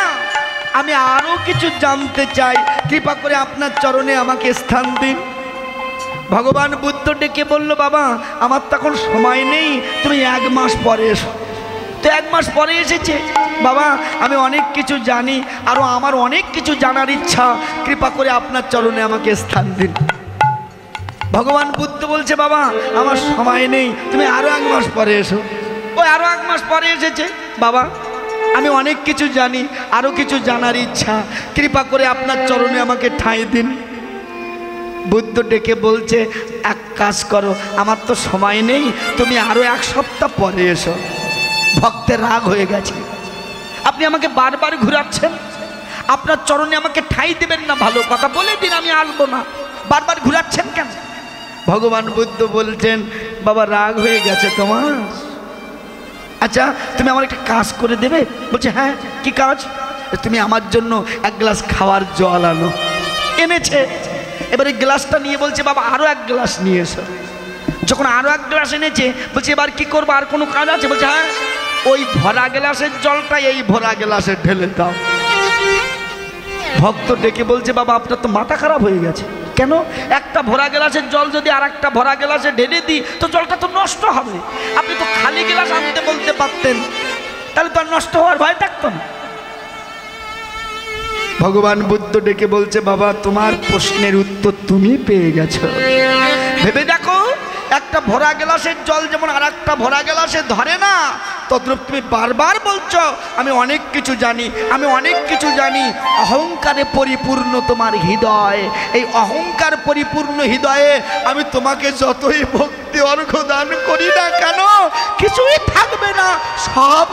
আমি আরো কিছু জানতে চাই, কৃপা করে আপনার চরণে আমাকে স্থান দিন। ভগবান বুদ্ধ ডেকে বলল, বাবা আমার তখন সময় নেই, তুমি 1 মাস পরে এসো। তো 1 মাস পরে এসেছে। বাবা আমি অনেক কিছু জানি, আরো আমার অনেক কিছু জানার ইচ্ছা, কৃপা করে আপনার চরণে আমাকে স্থান দিন। ভগবান বুদ্ধ বলছে, বাবা আমার সময় নেই, তুমি আরো 1 মাস পরে এসো। ওই আরো 1 মাস পরে এসেছে। বাবা আমি অনেক কিছু জানি, আরো কিছু জানার ইচ্ছা, কৃপা করে আপনার চরণে আমাকে ঠাঁই দিন। বুদ্ধ ডেকে বলছে, এক কাজ করো, আমার তো সময় নেই, তুমি আরো 1 সপ্তাহ পরে এসো। ভক্তের রাগ হয়ে গেছে, আপনি আমাকে বারবার ঘুরাচ্ছেন, আপনার চরণে আমাকে ঠাঁই দেবেন না, ভালো কথা বলে দিন আমি আসবো না, বারবার ঘুরাচ্ছেন কেন? ভগবান বুদ্ধ বলছেন, বাবা রাগ হয়ে গেছে তোমার, আচ্ছা তুমি আমার একটা কাজ করে দেবে? বলছে হ্যাঁ কি কাজ? তুমি আমার জন্য 1 গ্লাস খাওয়ার জল আনো। এনেছে। এবারে গ্লাসটা নিয়ে বলছে, বাবা আরো 1 গ্লাস নিয়ে এসো। যখন আরো 1 গ্লাস এনেছে, বলছে এবার কি করবো, আর কোনো কাজ আছে? বলছে হ্যাঁ, ওই ভরা গ্লাসের জলটা এই ভরা গ্লাসে ঢেলে দাও। ভক্ত ডেকে বলছে, বাবা আপনার তো মাথা খারাপ হয়ে গেছে। কেন? একটা ভরা গ্লাসের জল যদি আর একটা ভরা গ্লাসে ঢেলে দিই তো জলটা তো নষ্ট হবে। আপনি তো খালি গ্লাস আনতে বলতে পারতেন, তাহলে তো আর নষ্ট হওয়ার ভয় থাকতো না। ভগবান বুদ্ধ ডেকে বলছে, বাবা তোমার প্রশ্নের উত্তর তুমি পেয়ে গেছো। ভেবে দেখো, একটা ভরা গ্লাসের জল যেমন আর একটা ভরা গ্লাসে ধরে না, তদ্রূপ তুমি বারবার বলছো আমি অনেক কিছু জানি, আমি অনেক কিছু জানি। অহংকারে পরিপূর্ণ তোমার হৃদয়, এই অহংকার পরিপূর্ণ হৃদয়ে আমি তোমাকে যতই ভক্তি অর্ঘ্য দান করি না কেন, কিছুই থাকবে না, সব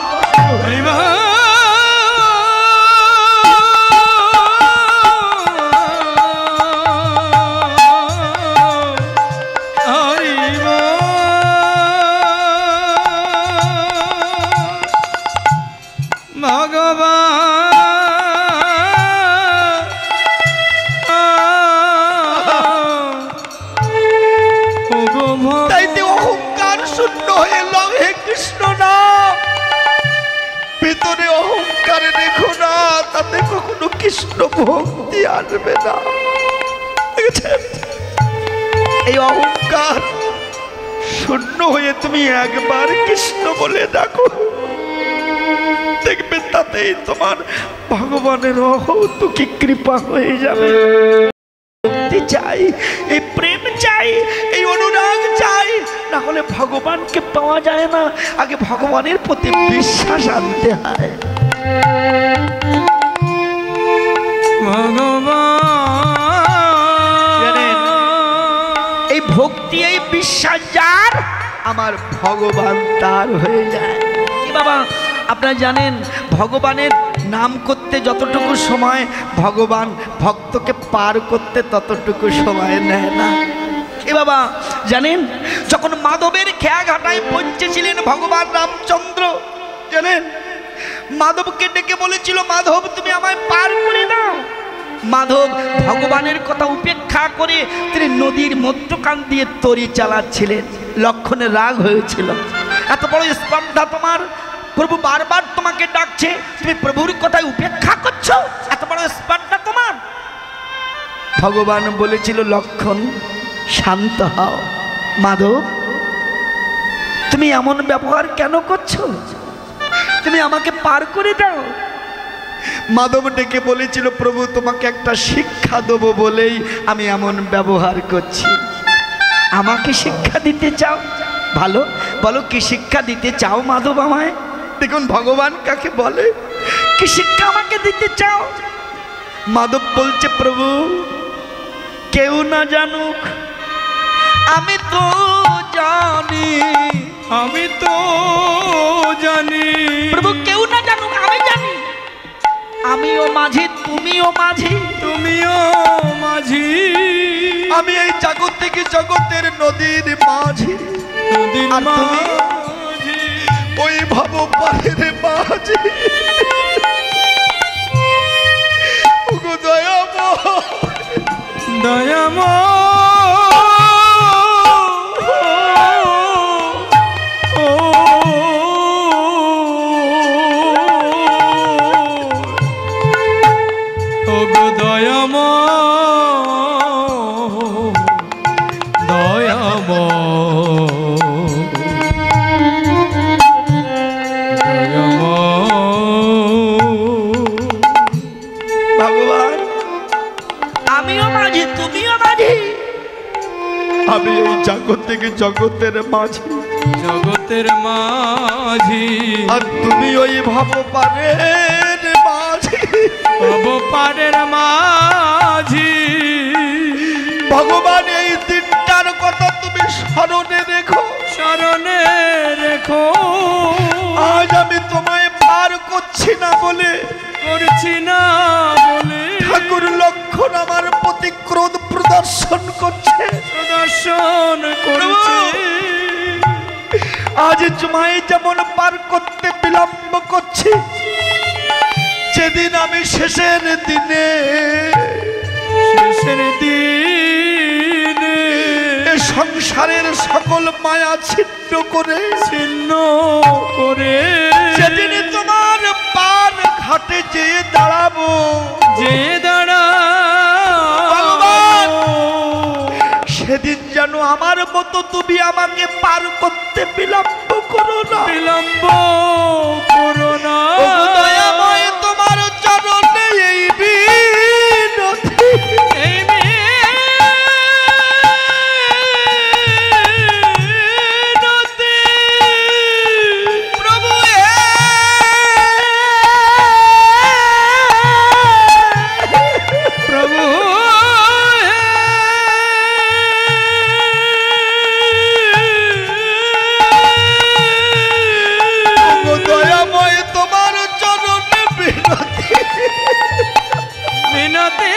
তাতে কখনো কৃষ্ণ ভক্তি আসবে না। এই অহংকার শূন্য হয়ে তুমি একবার কৃষ্ণ বলে ডাকো, দেখবে তাতেই তোমার ভগবানের অহৌতুকী কৃপা হয়ে যাবে। ভক্তি চাই, এই প্রেম চাই, এই অনুরাগ চাই, না হলে ভগবানকে পাওয়া যায় না। আগে ভগবানের প্রতি বিশ্বাস আনতে হয়। এই ভক্তি এই বিশ্বাস যার, আমার ভগবান তার হয়ে যায়। কি বাবা আপনারা জানেন, ভগবানের নাম করতে যতটুকু সময়, ভগবান ভক্তকে পার করতে ততটুকু সময় নেয় না। এ বাবা জানেন, যখন মাধবের খেয়া ঘাটায় পৌঁছেছিলেন ভগবান রামচন্দ্র, জানেন মাধবকে ডেকে বলেছিল, মাধব তুমি আমায় পার করে দাও। মাধব ভগবানের কথা উপেক্ষা করে তিনি নদীর মধ্যখান দিয়ে তরি চালাচ্ছিলেন। লক্ষণের রাগ হয়েছিল, এত বড় স্পর্ধা তোমার, প্রভু বারবার তোমাকে ডাকছে, তুমি প্রভুর কথায় উপেক্ষা করছো, এত বড় স্পর্ধা তোমার। ভগবান বলেছিল, লক্ষণ শান্ত হও। মাধব, তুমি এমন ব্যবহার কেন করছো? তুমি আমাকে পার করে দাও। মাধব ডেকে বলেছিল, প্রভু তোমাকে একটা শিক্ষা দেবো বলেই আমি এমন ব্যবহার করছি। আমাকে শিক্ষা দিতে চাও? ভালো, বলো কি শিক্ষা দিতে চাও মাধব আমায়? দেখুন ভগবান কাকে বলে, কি শিক্ষা আমাকে দিতে চাও? মাধব বলছে, প্রভু কেউ না জানুক, আমি তো জানি, আমি তো জানি। প্রভু কেউ না জানুক, আমি জানি। আমিও মাঝি, তুমিও মাঝি, তুমিও মাঝি। আমি এই জগৎ থেকে জগতের নদীর মাঝি, নদীর আর তুমি মাঝি, ওই ভব পারের মাঝি। ওগো দয়াময়, দয়াময়, ওগো দয়াময়, ভগবান আমিও মাঝি, তুমিও মাঝি। আমি এই জগৎ থেকে জগতের মাঝি, জগতের মাঝি, আর তুমি ওই ভব পারের মাঝি। পারের মাঝি। ভগবান এই দিনটার কথা তুমি স্মরণে রেখো, স্মরণে রেখো। আজ আমি তোমায় পার করছি না বলে, করছি না বলে ঠাকুর লক্ষণ আমার প্রতি ক্রোধ প্রদর্শন করছে, প্রদর্শন করছে। আজ তোমায় যেমন পার করতে বিলম্ব করছি, যেদিন আমি শেষের দিনে, শেষের দিনে সংসারের সকল মায়া ছিন্ন করে, ছিন্ন করে যেদিন তোমার পার ঘাটে যেয়ে দাঁড়াবো, যে ভগবান, সেদিন যেন আমার মতো তুমি আমাকে পার করতে বিলম্ব করো না, বিলম্ব করো না। ওগো দয়াময়, তোমার চরণে এই বিনতি, এই মিনতি, প্রভু প্রভু ওগো দয়াময়, তোমার চরণে বিনতি, মিনতি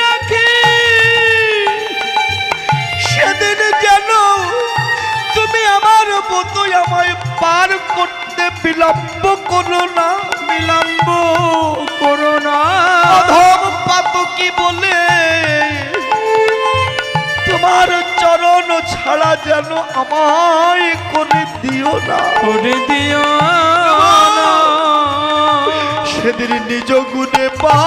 রাখি। সেদিন যেন তুমি আমার মতো আমায় পার করতে বিলম্ব করো না, বিলম্ব করো না। অধম পাতকী বলে তোমার চরণ ছাড়া যেন আমায় করে দিও না, করে দিও না। সেদিন নিজ গুণে পা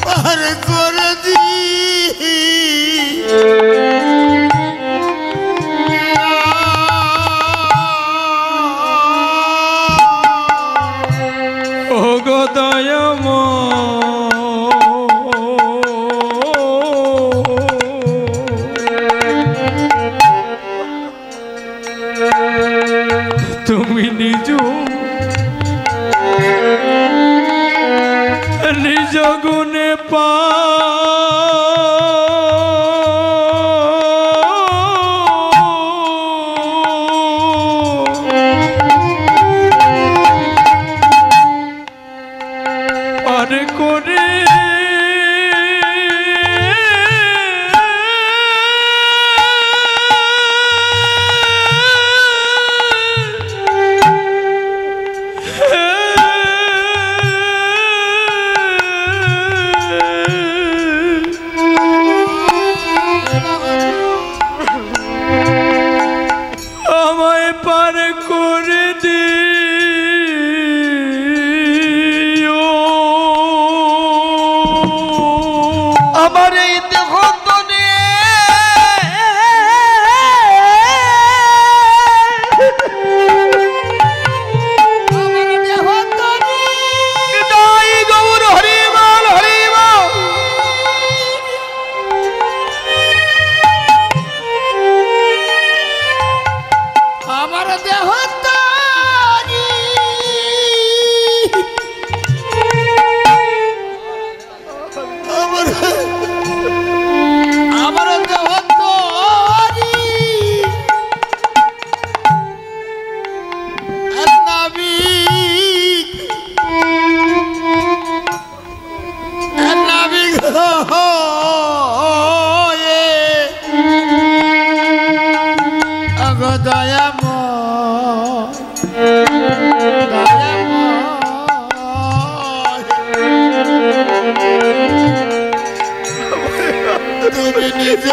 পার করে দি। ওগো দয়াময়, তুমি নিজ গুণে পা দেহ তারি আমার দেহ তারি নাবিক নাবিক তুমি নিজে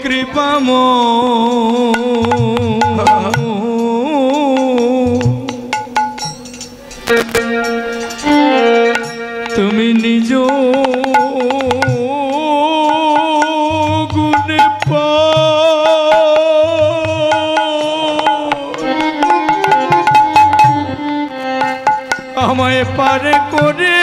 কৃপাম তুমি নিজ গুণে আমায় পারে করে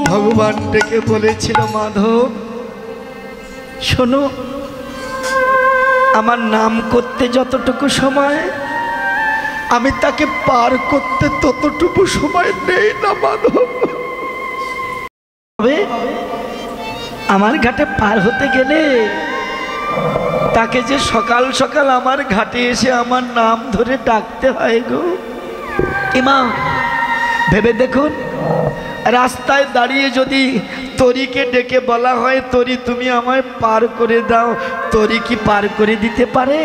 ভগবান ডেকে বলেছিল, মাধব শোনো, আমার নাম করতে যতটুকু সময়, আমি তাকে পার করতে ততটুকু সময় নেই না মাধব। তবে আমার ঘাটে পার হতে গেলে তাকে যে সকাল সকাল আমার ঘাটে এসে আমার নাম ধরে ডাকতে হয় গো। ইমা ভেবে দেখুন, রাস্তায় দাঁড়িয়ে যদি তরিকে ডেকে বলা হয়, তরি তুমি আমায় পার করে দাও, তরি কি পার করে দিতে পারে?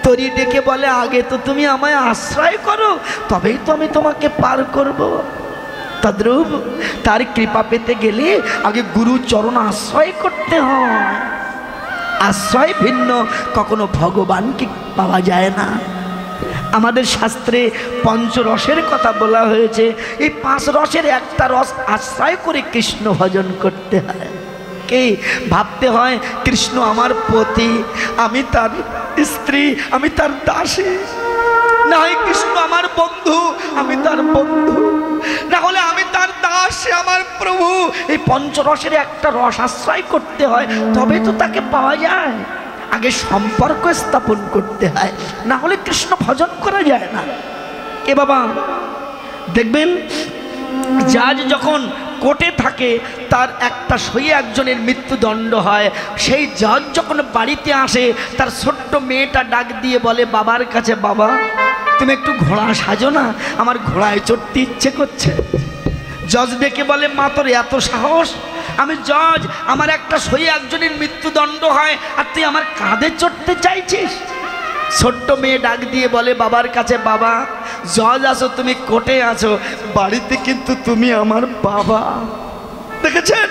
তরি ডেকে বলে, আগে তো তুমি আমায় আশ্রয় করো, তবেই তো আমি তোমাকে পার করব। তদ্রূপ তার কৃপা পেতে গেলে আগে গুরু চরণ আশ্রয় করতে হয়। আশ্রয় ভিন্ন কখনো ভগবানকে পাওয়া যায় না। আমাদের শাস্ত্রে পঞ্চরসের কথা বলা হয়েছে, এই 5 রসের একটা রস আশ্রয় করে কৃষ্ণ ভজন করতে হয়। কে ভাবতে হয় কৃষ্ণ আমার পতি, আমি তার স্ত্রী, আমি তার দাসী, না হয় কৃষ্ণ আমার বন্ধু, আমি তার বন্ধু, না হলে আমি তার দাস, সে আমার প্রভু। এই পঞ্চরসের একটা রস আশ্রয় করতে হয়, তবে তো তাকে পাওয়া যায়। আগে সম্পর্ক স্থাপন করতে হয়, না হলে কৃষ্ণ ভজন করা যায় না। এ বাবা দেখবেন জাজ যখন কোর্টে থাকে তার একটা সই একজনের মৃত্যুদণ্ড হয়, সেই জাজ যখন বাড়িতে আসে তার ছোট্ট মেয়েটা ডাক দিয়ে বলে বাবার কাছে, বাবা তুমি একটু ঘোড়া সাজো না, আমার ঘোড়ায় চড়তে ইচ্ছে করছে। জজ ডেকে বলে, মা তোর এত সাহস? আমি জজ, আমার একটা সই একজনের মৃত্যুদণ্ড হয় আর তুই আমার কাঁধে চড়তে চাইছিস? ছোট্ট মেয়ে ডাক দিয়ে বলে বাবার কাছে, বাবা জজ আছো, তুমি কোর্টে আছো, বাড়িতে কিন্তু তুমি আমার বাবা। দেখেছেন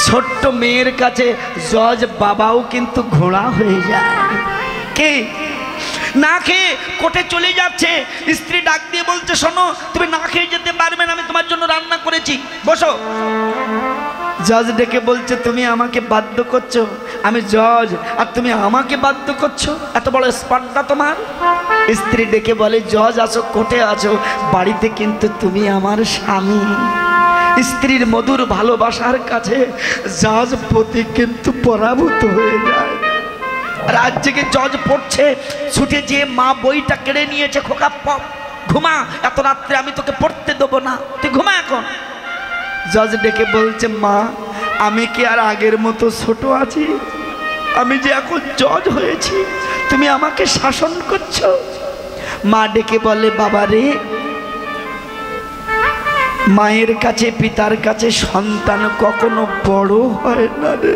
ছোট্ট মেয়ের কাছে জজ বাবাও কিন্তু ঘোড়া হয়ে যায়। কে না খেয়ে কোর্টে চলে যাচ্ছে, স্ত্রী ডাক দিয়ে বলছে, শোনো তুমি না খেয়ে যেতে পারবে না, আমি তোমার জন্য রান্না করেছি, বসো। জজ ডেকে বলছে, তুমি আমাকে বাধ্য করছো? আমি জজ আর তুমি আমাকে বাধ্য করছো? এত বড় স্পর্ধা তোমার? স্ত্রী ডেকে বলে, জজ আছো, কোর্টে আছো, বাড়িতে কিন্তু তুমি আমার স্বামী। স্ত্রীর মধুর ভালোবাসার কাছে জজ পতি কিন্তু পরাভূত হয়ে যায়। রাত জেগে জজ পড়ছে, ছুটে যেয়ে মা বইটা কেড়ে নিয়েছে, খোকা ঘুমা, এত রাত্রে আমি তোকে পড়তে দেবো না, তুই ঘুমা এখন। জজ ডেকে বলছে, মা আমি কি আর আগের মতো ছোট আছি? আমি যে এখন জজ হয়েছি, তুমি আমাকে শাসন করছো। মা ডেকে বলে, বাবা রে, মায়ের কাছে পিতার কাছে সন্তান কখনো বড় হয় না রে।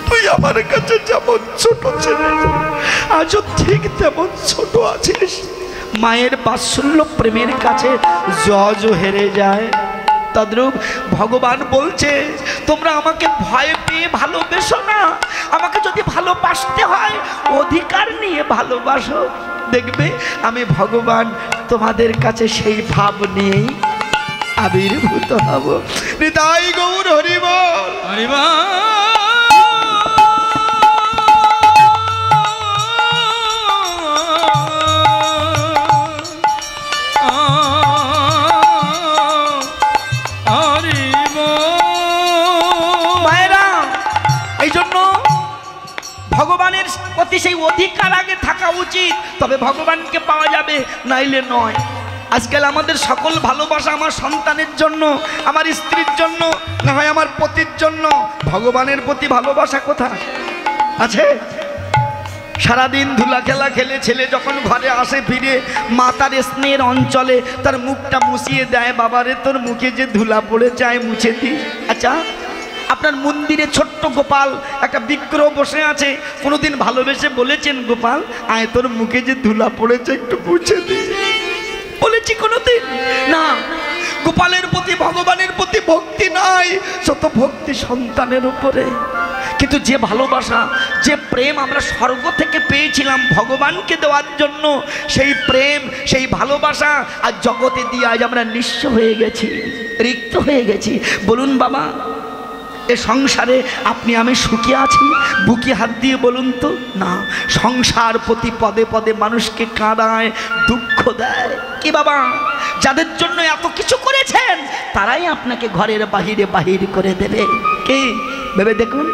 তুই আমার কাছে যেমন ছোট ছেলে, আজও ঠিক তেমন ছোট আছিস। মায়ের বাৎসল্য প্রেমের কাছে জজও হেরে যায়। তদ্রূপ ভগবান বলছে, তোমরা আমাকে ভয় পেয়ে ভালোবেসো না, আমাকে যদি ভালোবাসতে হয় অধিকার নিয়ে ভালোবাসো, দেখবে আমি ভগবান তোমাদের কাছে সেই ভাব নিয়েই আবির্ভূত হব। নিতাই গৌর হরি বল, হরি বল। ভগবানের প্রতি সেই অধিকার আগে থাকা উচিত, তবে ভগবানকে পাওয়া যাবে, নাইলে নয়। আজকাল আমাদের সকল ভালোবাসা আমার সন্তানের জন্য, আমার স্ত্রীর জন্য, না হয় আমার পতির জন্য। ভগবানের প্রতি ভালোবাসা কোথায় আছে? সারাদিন ধুলা খেলা খেলে ছেলে যখন ঘরে আসে ফিরে, মা তার স্নেহের অঞ্চলে তার মুখটা মুছিয়ে দেয়, বাবারে তোর মুখে যে ধুলা পড়ে যায় মুছে দি। আচ্ছা, আপনার মন্দিরে ছোট্ট গোপাল একটা বিগ্রহ বসে আছে, কোনোদিন ভালোবেসে বলেছেন, গোপাল আয় তোর মুখে যে ধুলা পড়েছে একটু মুছে দি? বলেছি কোনোদিন? না। গোপালের প্রতি ভগবানের প্রতি ভক্তি নাই, যত ভক্তি সন্তানের উপরে। কিন্তু যে ভালোবাসা, যে প্রেম আমরা স্বর্গ থেকে পেয়েছিলাম ভগবানকে দেওয়ার জন্য, সেই প্রেম, সেই ভালোবাসা আর জগতে দিয়ে আজ আমরা নিঃস্ব হয়ে গেছি, রিক্ত হয়ে গেছি। বলুন বাবা, এ সংসারে আপনি আমি সুখী আছি? বুকে হাত দিয়ে বলুন তো। না, সংসার প্রতি পদে পদে মানুষকে কাঁদায়, দুঃখ দেয়। কি বাবা, যাদের জন্য এত কিছু করেছেন তারাই আপনাকে ঘরের বাহিরে বাহির করে দেবে। কে ভেবে দেখুন।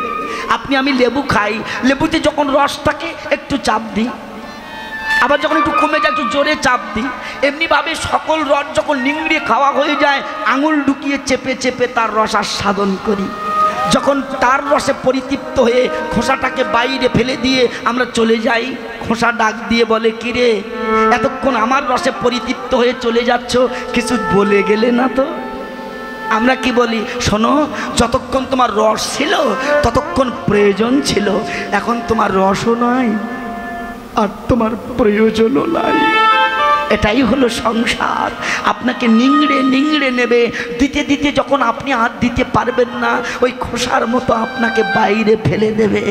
আপনি আমি লেবু খাই, লেবুতে যখন রস থাকে একটু চাপ দিই, আবার যখন একটু কমে যায় একটু জোরে চাপ দিই। এমনিভাবে সকল রস যখন নিংড়ে খাওয়া হয়ে যায়, আঙুল ঢুকিয়ে চেপে চেপে তার রস আস্বাদন করি। যখন তার রসে পরিতৃপ্ত হয়ে খোসাটাকে বাইরে ফেলে দিয়ে আমরা চলে যাই, খোসা ডাক দিয়ে বলে, কিরে এতক্ষণ আমার রসে পরিতৃপ্ত হয়ে চলে যাচ্ছ, কিছু বলে গেলে না তো? আমরা কি বলি, শোনো যতক্ষণ তোমার রস ছিল ততক্ষণ প্রয়োজন ছিল, এখন তোমার রসও নাই আর তোমার প্রয়োজনও নাই। এটাই হলো সংসার। আপনাকে নিংড়ে নিংড়ে নেবে, দিতে দিতে যখন আপনি আর দিতে পারবেন না, ওই খোসার মতো আপনাকে বাইরে ফেলে দেবে।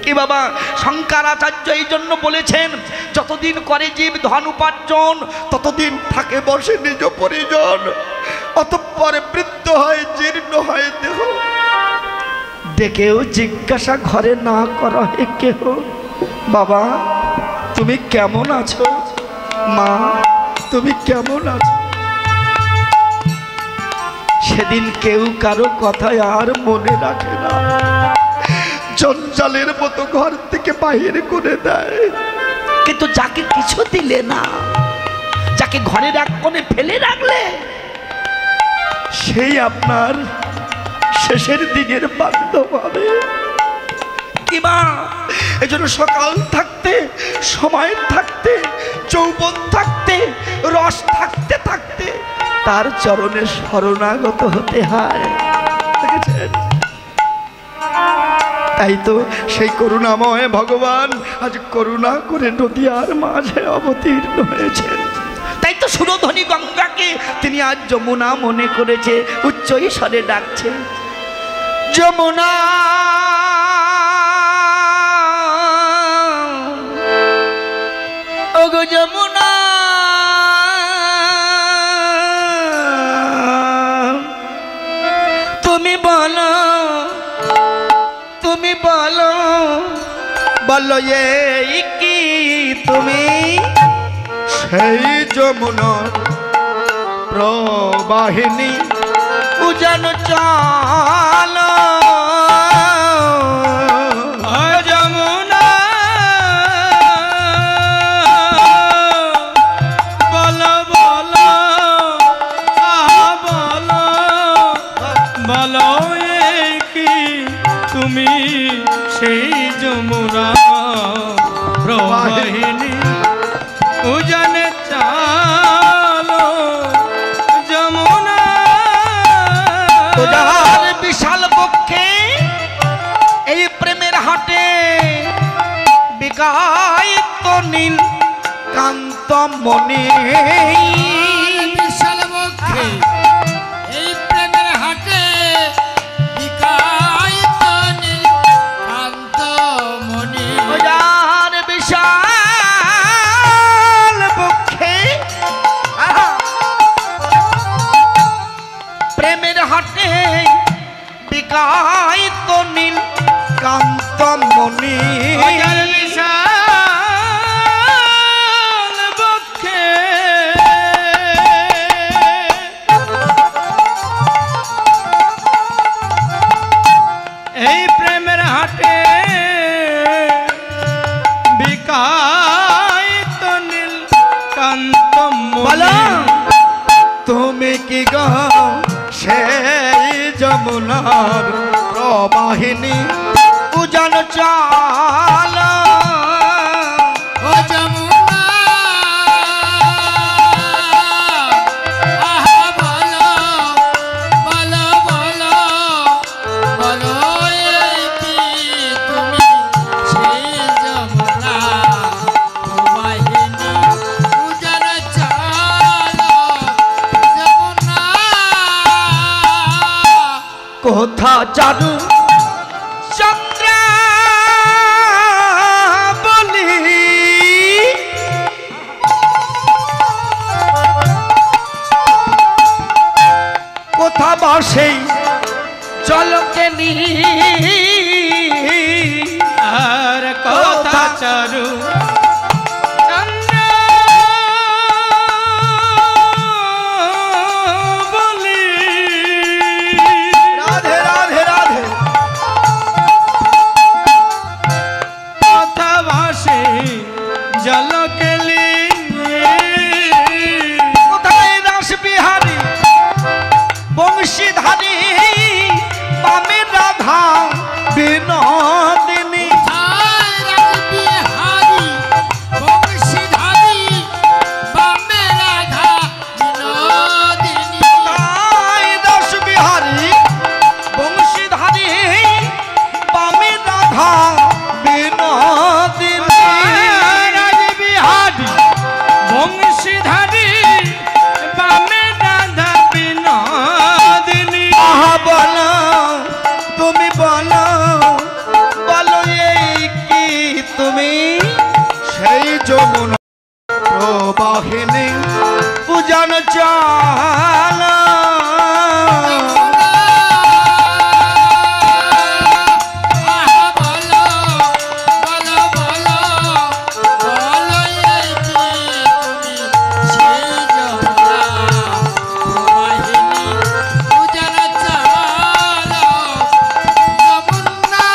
কি বাবা, শঙ্করাচার্য এই জন্য বলেছেন, যতদিন করে জীব ধন উপার্জন, ততদিন থাকে বসে নিজ পরিজন, অতঃপরে বৃদ্ধ হয়, জীর্ণ হয় দেহ। ডেকেও জিজ্ঞাসা ঘরে না করা হে কেহ, বাবা তুমি কেমন আছো? মা তুমি কেমন আছো? সেদিন কেউ কারো কথায় আর মনে রাখে না, জঞ্জালের মতো ঘর থেকে বাহির করে দেয়। কিন্তু যাকে কিছু দিলে না, যাকে ঘরের এক কোণে ফেলে রাখলে, সেই আপনার শেষের দিনের বান্ধব হবে। কিবা এজন্য সকাল থাকতে, সময় থাকতে, যৌবন থাকতে, রস থাকতে থাকতে তার চরণে শরণাগত হতে হয়। দেখেছেন? তাই তো সেই করুণাময় ভগবান আজ করুণা করে নদীয়ার মাঝে অবতীর্ণ হয়েছেন। তাই তো সুরধ্বনি গঙ্গাকে তিনি আজ যমুনা মনে করেছে, উচ্চ স্বরে ডাকছে, যমুনা ওগো যমুনা, তুমি বলো, তুমি বলো, বলো এই কি তুমি সেই যমুনার প্রবাহিনী উজান চলো, যমুনা বলো বলো বলো বলো কি তুমি সেই যমুনা প্রবাহিনী উজানে চালো যমুনা। যার বিশাল পক্ষে এই প্রেমের হাটে বিকায়িত নীল কান্ত মনে, বিশাল বক্ষে এই প্রেমের হাটে বিকায়িত নীলকান্ত মনি। যার বিশাল পক্ষে প্রেমের হাটে বিকায়িত নীল কান্ত মনি, বিশাল বক্ষে এই প্রেমের হাটে বিকায়িত নীল কান্ত বলো তুমি কি গো সেই যমুনার প্রবাহিনী উজান চালা, ও যমুনা আহা বলো বলো বলো বলো এই কি তুমি সেই যমুনা প্রবাহিনী উজান চলো যমুনা। কোথা চারু চন্দ্র বলি, কোথা বসেই জলকেলি, আর কথা চারু চন্দ্র বলি, রাধে রাধে রাধে, কথা ভাসে জলকেলি, কোথায় রাস বিহারী বংশীধারী বামে রাধা বিনোদিনী, হায় রাজবিহারী বংশীধারী বামে রাধা বিনোদিনী। কোথায় রাস বিহারী বংশীধারী বামে রাধা বিনোদিনী, রাজবিহারী বংশীধারী বামে রাধা বিনোদিনী। আহা বলো তুমি বলো, বলো এই কি তুমি সেই যমুনা প্রবাহিনী উজান চালা, আহা বলো বলো বলো বলো এই কি তুমি সেই যমুনা প্রবাহিনী উজান চলো যমুনা।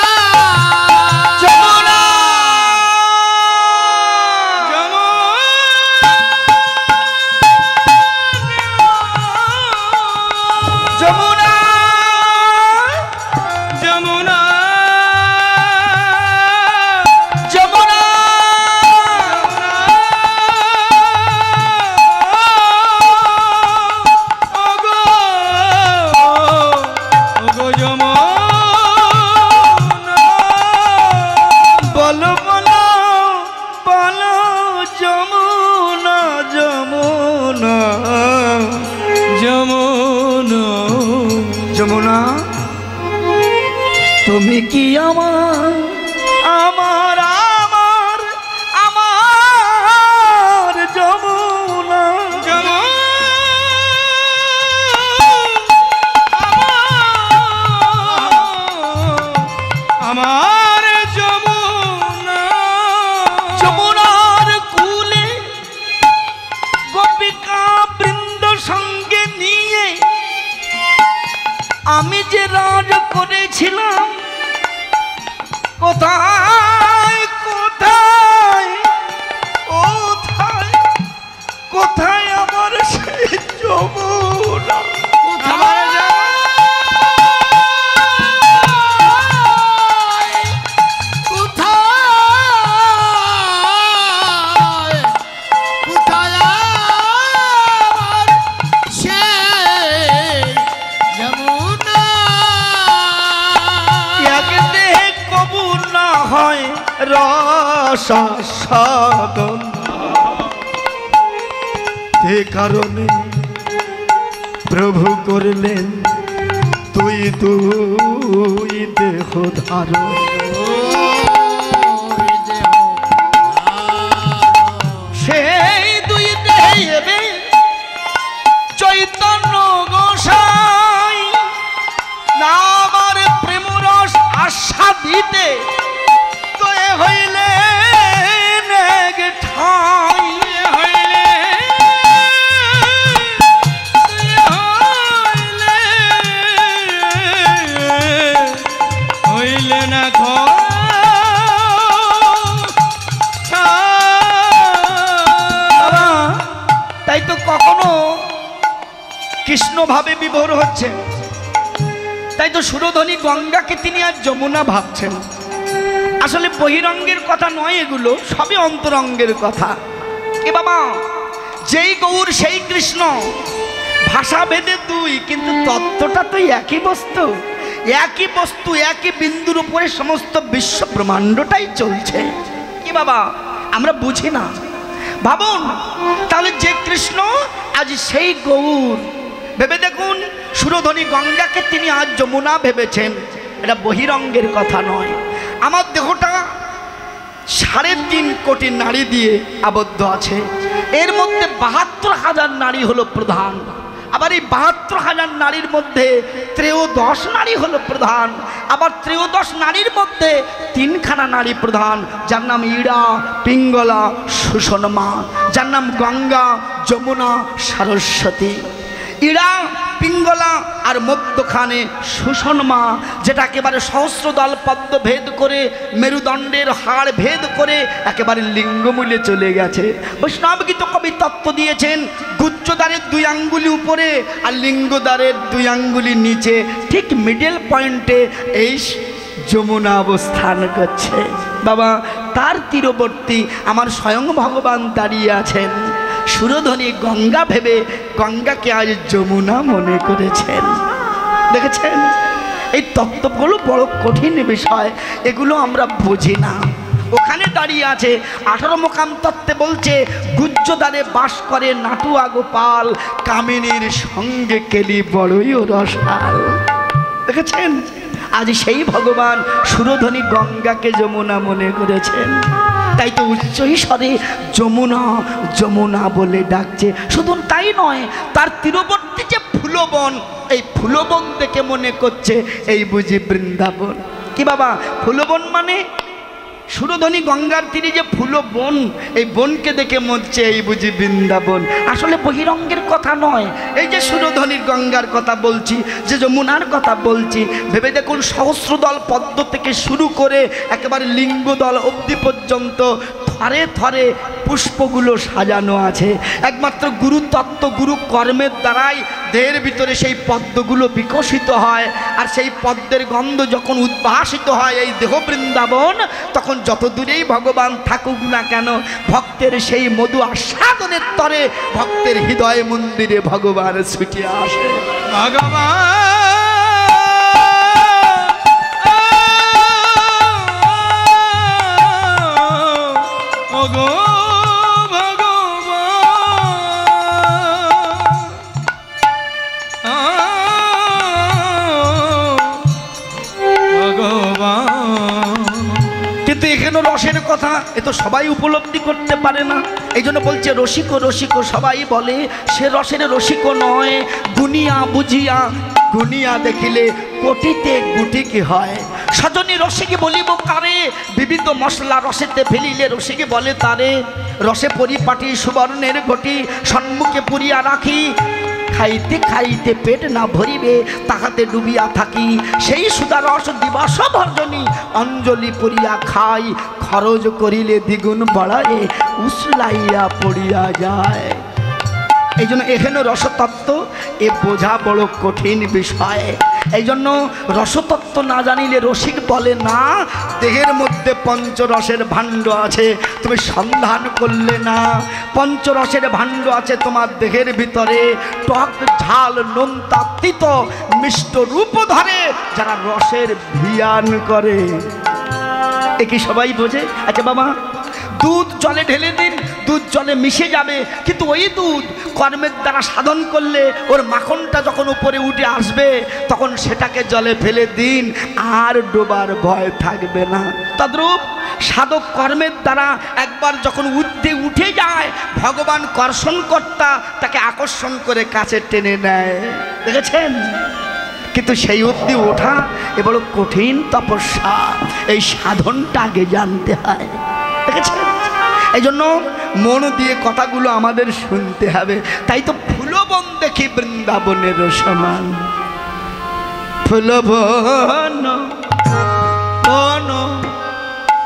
যমুনা যমুনা যমুনা যমুনা তুমি কি আমার আমার আমার আমার যমুনা আমার যমুনা যমুনার কুলে গোপিকা বৃন্দ সঙ্গে নিয়ে আমি যে রাজ করেছিলাম কোথায় কোথায় কোথায় কোথায় আমার সেই যমুনা আমার রসাদন এ কারণে প্রভু করলেন তুই তুই দেহ ধারণ সেই দুই দেবে চৈতন্য গোসাই না আমার প্রেমরস আস্বাদিতে হইলে ঠাই হইলে না তাই তো কখনো কৃষ্ণ ভাবে বিভোর হচ্ছে, তাই তো সুরধনী গঙ্গাকে তিনি আর যমুনা ভাবছেন। আসলে বহিরঙ্গের কথা নয়, এগুলো সবই অন্তরঙ্গের কথা। এ বাবা, যেই গৌর সেই কৃষ্ণ, ভাষা ভেদে দুই, কিন্তু তত্ত্বটা তো একই বস্তু। একই বস্তু, একই বিন্দুর উপরে সমস্ত বিশ্ব ব্রহ্মাণ্ডটাই চলছে। কি বাবা, আমরা বুঝি না। ভাবুন তাহলে যে কৃষ্ণ আজ সেই গৌর। ভেবে দেখুন, সুরধনী গঙ্গাকে তিনি আজ যমুনা ভেবেছেন। এটা বহিরঙ্গের কথা নয়। আমার দেহটা 3.5 কোটি নারী দিয়ে আবদ্ধ আছে। এর মধ্যে 72,000 নারী হলো প্রধান। আবার এই 72,000 নারীর মধ্যে 13 নারী হলো প্রধান। আবার 13 নারীর মধ্যে 3খানা নারী প্রধান, যার নাম ইড়া, পিঙ্গলা, সুষমা, যার নাম গঙ্গা, যমুনা, সরস্বতী। ইড়া, পিঙ্গলা আর মধ্যখানে সুষমা, যেটা একেবারে সহস্রদল পদ্ম ভেদ করে, মেরুদণ্ডের হাড় ভেদ করে একেবারে লিঙ্গমূলে চলে গেছে। বৈষ্ণবগীত কবি তত্ত্ব দিয়েছেন, গুজ্জদ্বারের 2 আঙ্গুলি উপরে আর লিঙ্গদ্বারের 2 আঙ্গুলি নিচে, ঠিক মিডল পয়েন্টে এই যমুনা অবস্থান করছে। বাবা, তার তীরবর্তী আমার স্বয়ং ভগবান দাঁড়িয়ে আছেন। সুরধনী গঙ্গা ভেবে গঙ্গাকে আজ যমুনা মনে করেছেন। দেখেছেন, এই তত্ত্বগুলো বড় কঠিন বিষয়, এগুলো আমরা বুঝি না। ওখানে দাঁড়িয়ে আছে 18 মোকাম তত্ত্বে বলছে, গুজ্জদ্বারে বাস করে নাটুয়া গোপাল, কামিনীর সঙ্গে কেলি বড়ই রসাল। দেখেছেন, আজ সেই ভগবান সুরধনী গঙ্গাকে যমুনা মনে করেছেন। তাই তো উচ্চ স্বরে যমুনা যমুনা বলে ডাকছে। শুধু তাই নয়, তার তীরবর্তী যে ফুলবন, এই ফুলবন দেখে মনে করছে এই বুঝি বৃন্দাবন। কি বাবা, ফুলবন মানে সুরধনী গঙ্গার তীরে যে ফুল বন, এই বনকে দেখে মরছে এই বুঝি বৃন্দাবন। আসলে বহিরঙ্গের কথা নয়, এই যে সুরধনীর গঙ্গার কথা বলছি, যে যমুনার কথা বলছি, ভেবে দেখুন সহস্রদল পদ্ম থেকে শুরু করে একেবারে লিঙ্গদল অবধি পর্যন্ত থরে থরে পুষ্পগুলো সাজানো আছে। একমাত্র গুরু তত্ত্ব, গুরু কর্মের দ্বারাই দেহের ভিতরে সেই পদ্মগুলো বিকশিত হয়। আর সেই পদ্মের গন্ধ যখন উদ্ভাসিত হয় এই দেহ বৃন্দাবন, তখন যত দূরেই ভগবান থাকুক না কেন, ভক্তের সেই মধু আস্বাদনের তরে ভক্তের হৃদয় মন্দিরে ভগবান ছুটে আসে। রসের কথা এ তো সবাই উপলব্ধি করতে পারে না, এই জন্য বলছে রসিক রসিক সবাই বলে, সে রসের রসিক নয়। গুনিয়া বুঝিয়া গুনিয়া দেখিলে কোটিতে গুটি কি হয়। সজনী রসিকে বলিব কারে, বিবিধ মশলা রসেতে ফেলিলে রসিকে বলে তারে। রসে পরিপাটি সুবর্ণের ঘটি সম্মুখে পুরিয়া রাখি, খাইতে খাইতে পেট না ভরিবে তাহাতে ডুবিয়া থাকি। সেই সুদা রস দিবস ভর্জনী অঞ্জলি পড়িয়া খাই, খরচ করিলে দ্বিগুণ বাড়ায় উসলাইয়া পড়িয়া যায়। এই জন্য এখানে রসতত্ত্ব এ বোঝা বড় কঠিন বিষয়। এই জন্য রসতত্ত্ব না জানিলে রসিক বলে না দেহের মধ্যে পঞ্চরসের ভাণ্ড আছে, তুমি সন্ধান করলে না। পঞ্চরসের ভাণ্ড আছে তোমার দেহের ভিতরে, টক ঝাল নোনতা তিত মিষ্ট রূপ ধরে যারা রসের ভিয়ান করে। এ কি সবাই বোঝে? আচ্ছা বাবা, দুধ জলে ঢেলে দিন, দুধ জলে মিশে যাবে, কিন্তু ওই দুধ কর্মের দ্বারা সাধন করলে ওর মাখনটা যখন উপরে উঠে আসবে তখন সেটাকে জলে ফেলে দিন, আর ডোবার ভয় থাকবে না। তদ্রূপ সাধক কর্মের দ্বারা একবার যখন উঠে যায়, ভগবান কর্ষণকর্তা তাকে আকর্ষণ করে কাছে টেনে নেয়, দেখেছেন? কিন্তু সেই অবধি ওঠা এ বড় কঠিন তপস্যা, এই সাধনটা আগে জানতে হয়, দেখেছেন? এই জন্য মন দিয়ে কথাগুলো আমাদের শুনতে হবে। তাই তো ফুলবন দেখি বৃন্দাবনের সমান, ফুলবন বন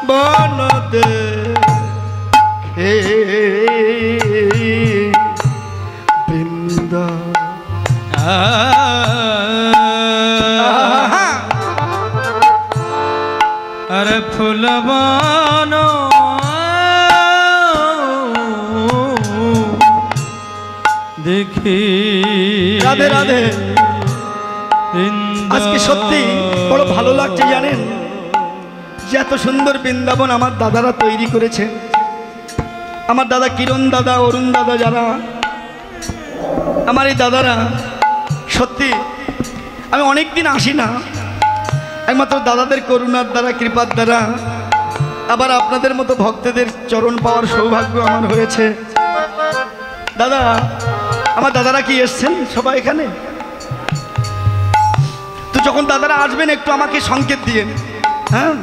বন দেখে বৃন্দা। আরে ফুলবন দেখি। রাধে রাধে। আজকে সত্যি বড় ভালো লাগছে জানেন, যে এত সুন্দর বৃন্দাবন আমার দাদারা তৈরি করেছে। আমার দাদা কিরণ দাদা, অরুণ দাদা, যারা আমার এই দাদারা, সত্যি আমি অনেক দিন আসি না, একমাত্র দাদাদের করুণার দ্বারা কৃপার দ্বারা আবার আপনাদের মতো ভক্তদের চরণ পাওয়ার সৌভাগ্য আমার হয়েছে। দাদা, আমার দাদারা কি এসছেন সবাই এখানে? তো যখন দাদারা আসবেন একটু আমাকে সংকেত দিয়েন, হ্যাঁ?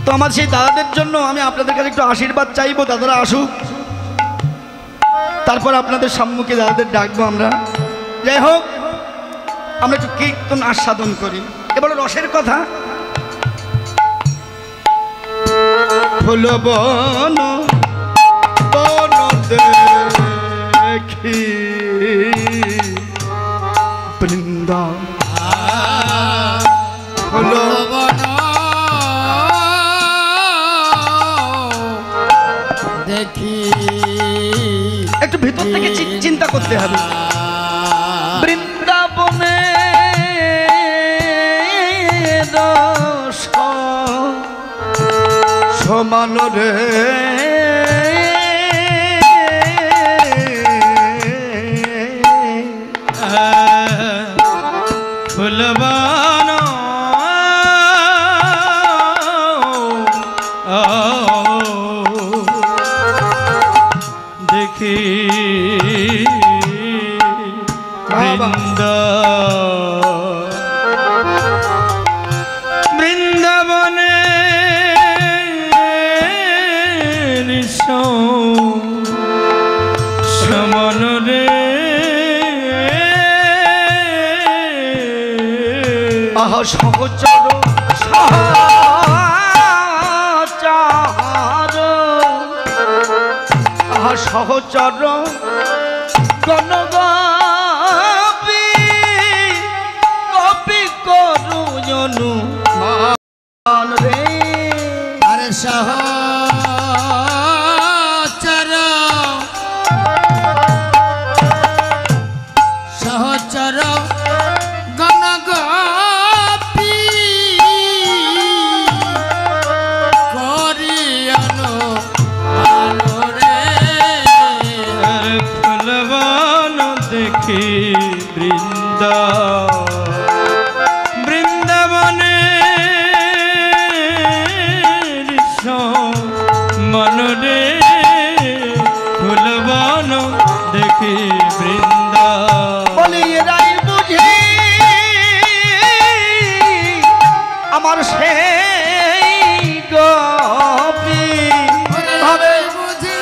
তো আমার সেই দাদাদের জন্য আমি আপনাদের কাছে একটু আশীর্বাদ চাইবো, দাদারা আসুক, তারপর আপনাদের সম্মুখে দাদাদের ডাকবো আমরা। যাই হোক, আমরা একটু কীর্তন আস্বাদন করি। এবার রসের কথা। ফুলবন বন দেখি বৃন্দা, ফুলবন দেখি। একটু ভিতর থেকে চিন্তা করতে হবে। বৃন্দাবনে সমান রে ফুলবন দেখি বৃন্দাবনে সমন রে। আহা সহচর সহচার, আহা সহচর গণগাপি কপি করুজনু মান রে। আরে সহচর সহচর গণগাপি করিয়ানো আলো রে। ফুলবন দেখি আমার সেই গোপী ভাবে বুঝি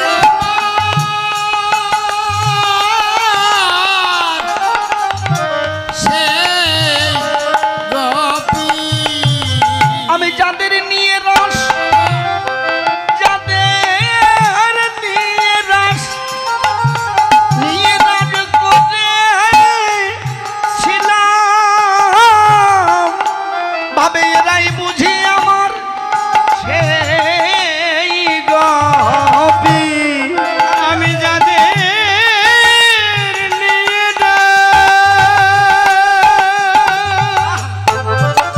সেই গোপী আমি যাদের নিয়ে রস নিয়ে রাজ করে ছিলাম ভাবে এরাই বুঝি আমার সেই গোপী আমি যাদের নিয়ে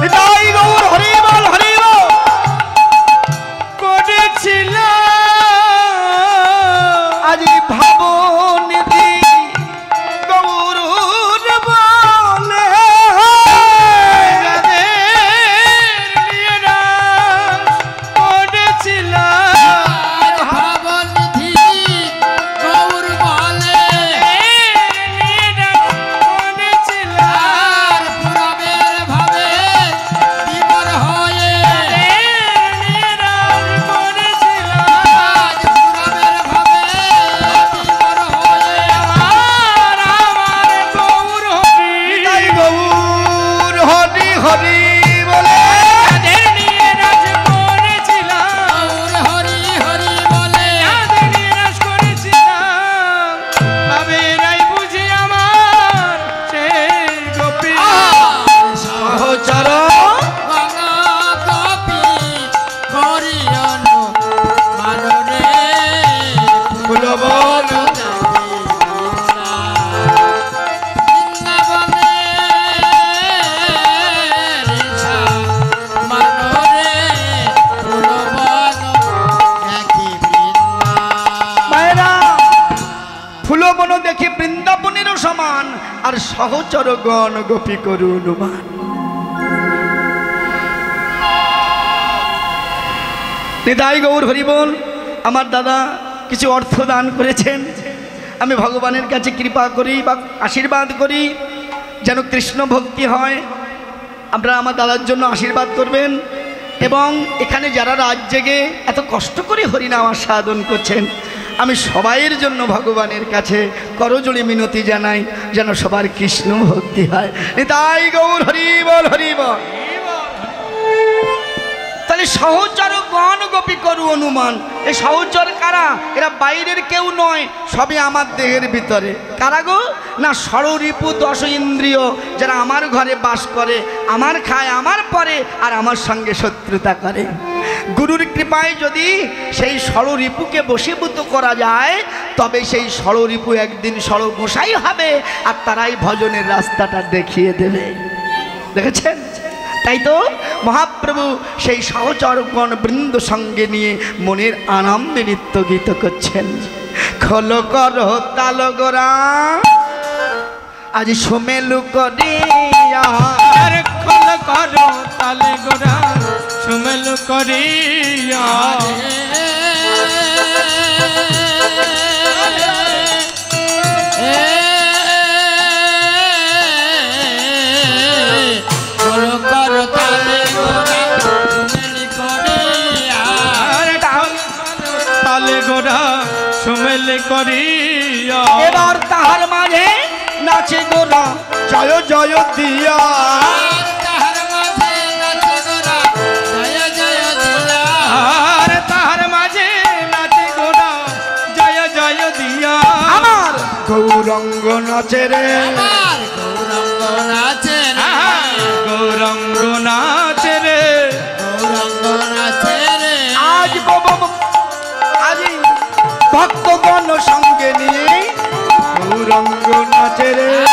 হৃদয় গৌর হরি বল হরি বল করেছিল আজি ভাবনিধি গৌরুর বলে করেছিল ভাবনিধি গৌর বলে আর পুরবের ভাবে বিবর হয়ে আজ পুরবের ভাবে বিবর হয়ে হৃদয় গৌর হরি হরি বলে গৌর হরি হরি বলে সহচর গঙ্গা গোপী করিয়নো মানরে ফুলবন বৃন্দাবনে মানরে ফুলবন একই মায়েরা ফুলবন দেখি বৃন্দাবনেরও সমান আর সহচর গণ গোপী করু অনুমান হৃদয় গৌর হরিবল আমার দাদা কিছু অর্থ দান করেছেন আমি ভগবানের কাছে কৃপা করি বা আশীর্বাদ করি যেন কৃষ্ণ ভক্তি হয় আপনারা আমার দাদার জন্য আশীর্বাদ করবেন এবং এখানে যারা রাত জেগে এত কষ্ট করে হরিনাম সাধন করছেন আমি সবাইয়ের জন্য ভগবানের কাছে করজোড়ে মিনতি জানাই যেন সবার কৃষ্ণ ভক্তি হয় তাই গৌর হরিবল হরিবল তাহলে সহচর গণ গোপী করু অনুমান এই সহচর কারা এরা বাইরের কেউ নয় সবই আমার দেহের ভিতরে কারা গো না ষড়রিপু দশ ইন্দ্রিয় যারা আমার ঘরে বাস করে আমার খায় আমার পরে আর আমার সঙ্গে শত্রুতা করে গুরুর কৃপায় যদি সেই ষড়রিপুকে বশীভূত করা যায় তবে সেই ষড়রিপু একদিন ষড়গোসাই হবে আর তারাই ভজনের রাস্তাটা দেখিয়ে দেবে দেখেছেন তাই তো মহাপ্রভু সেই সহচরগণ বৃন্দ সঙ্গে নিয়ে মনের আনন্দে নৃত্য গীত করছেন খোল কর তাল গোরা আজ সোমেলু করিয়া খোল করো তালে গোরা সুমেল করিয়া তালে গোরা সুমেল করিয়া এবার তাহার মাঝে নাচে গোরা জয় জয় দিয়া আর তাহার মাঝে নাচে গোরা জয় জয় দিয়া আমার গৌরঙ্গ নাচে রে গৌরঙ্গ নাচে রে আজ আজ ভক্তগণ সঙ্গে নিয়ে গৌরঙ্গ নাচে রে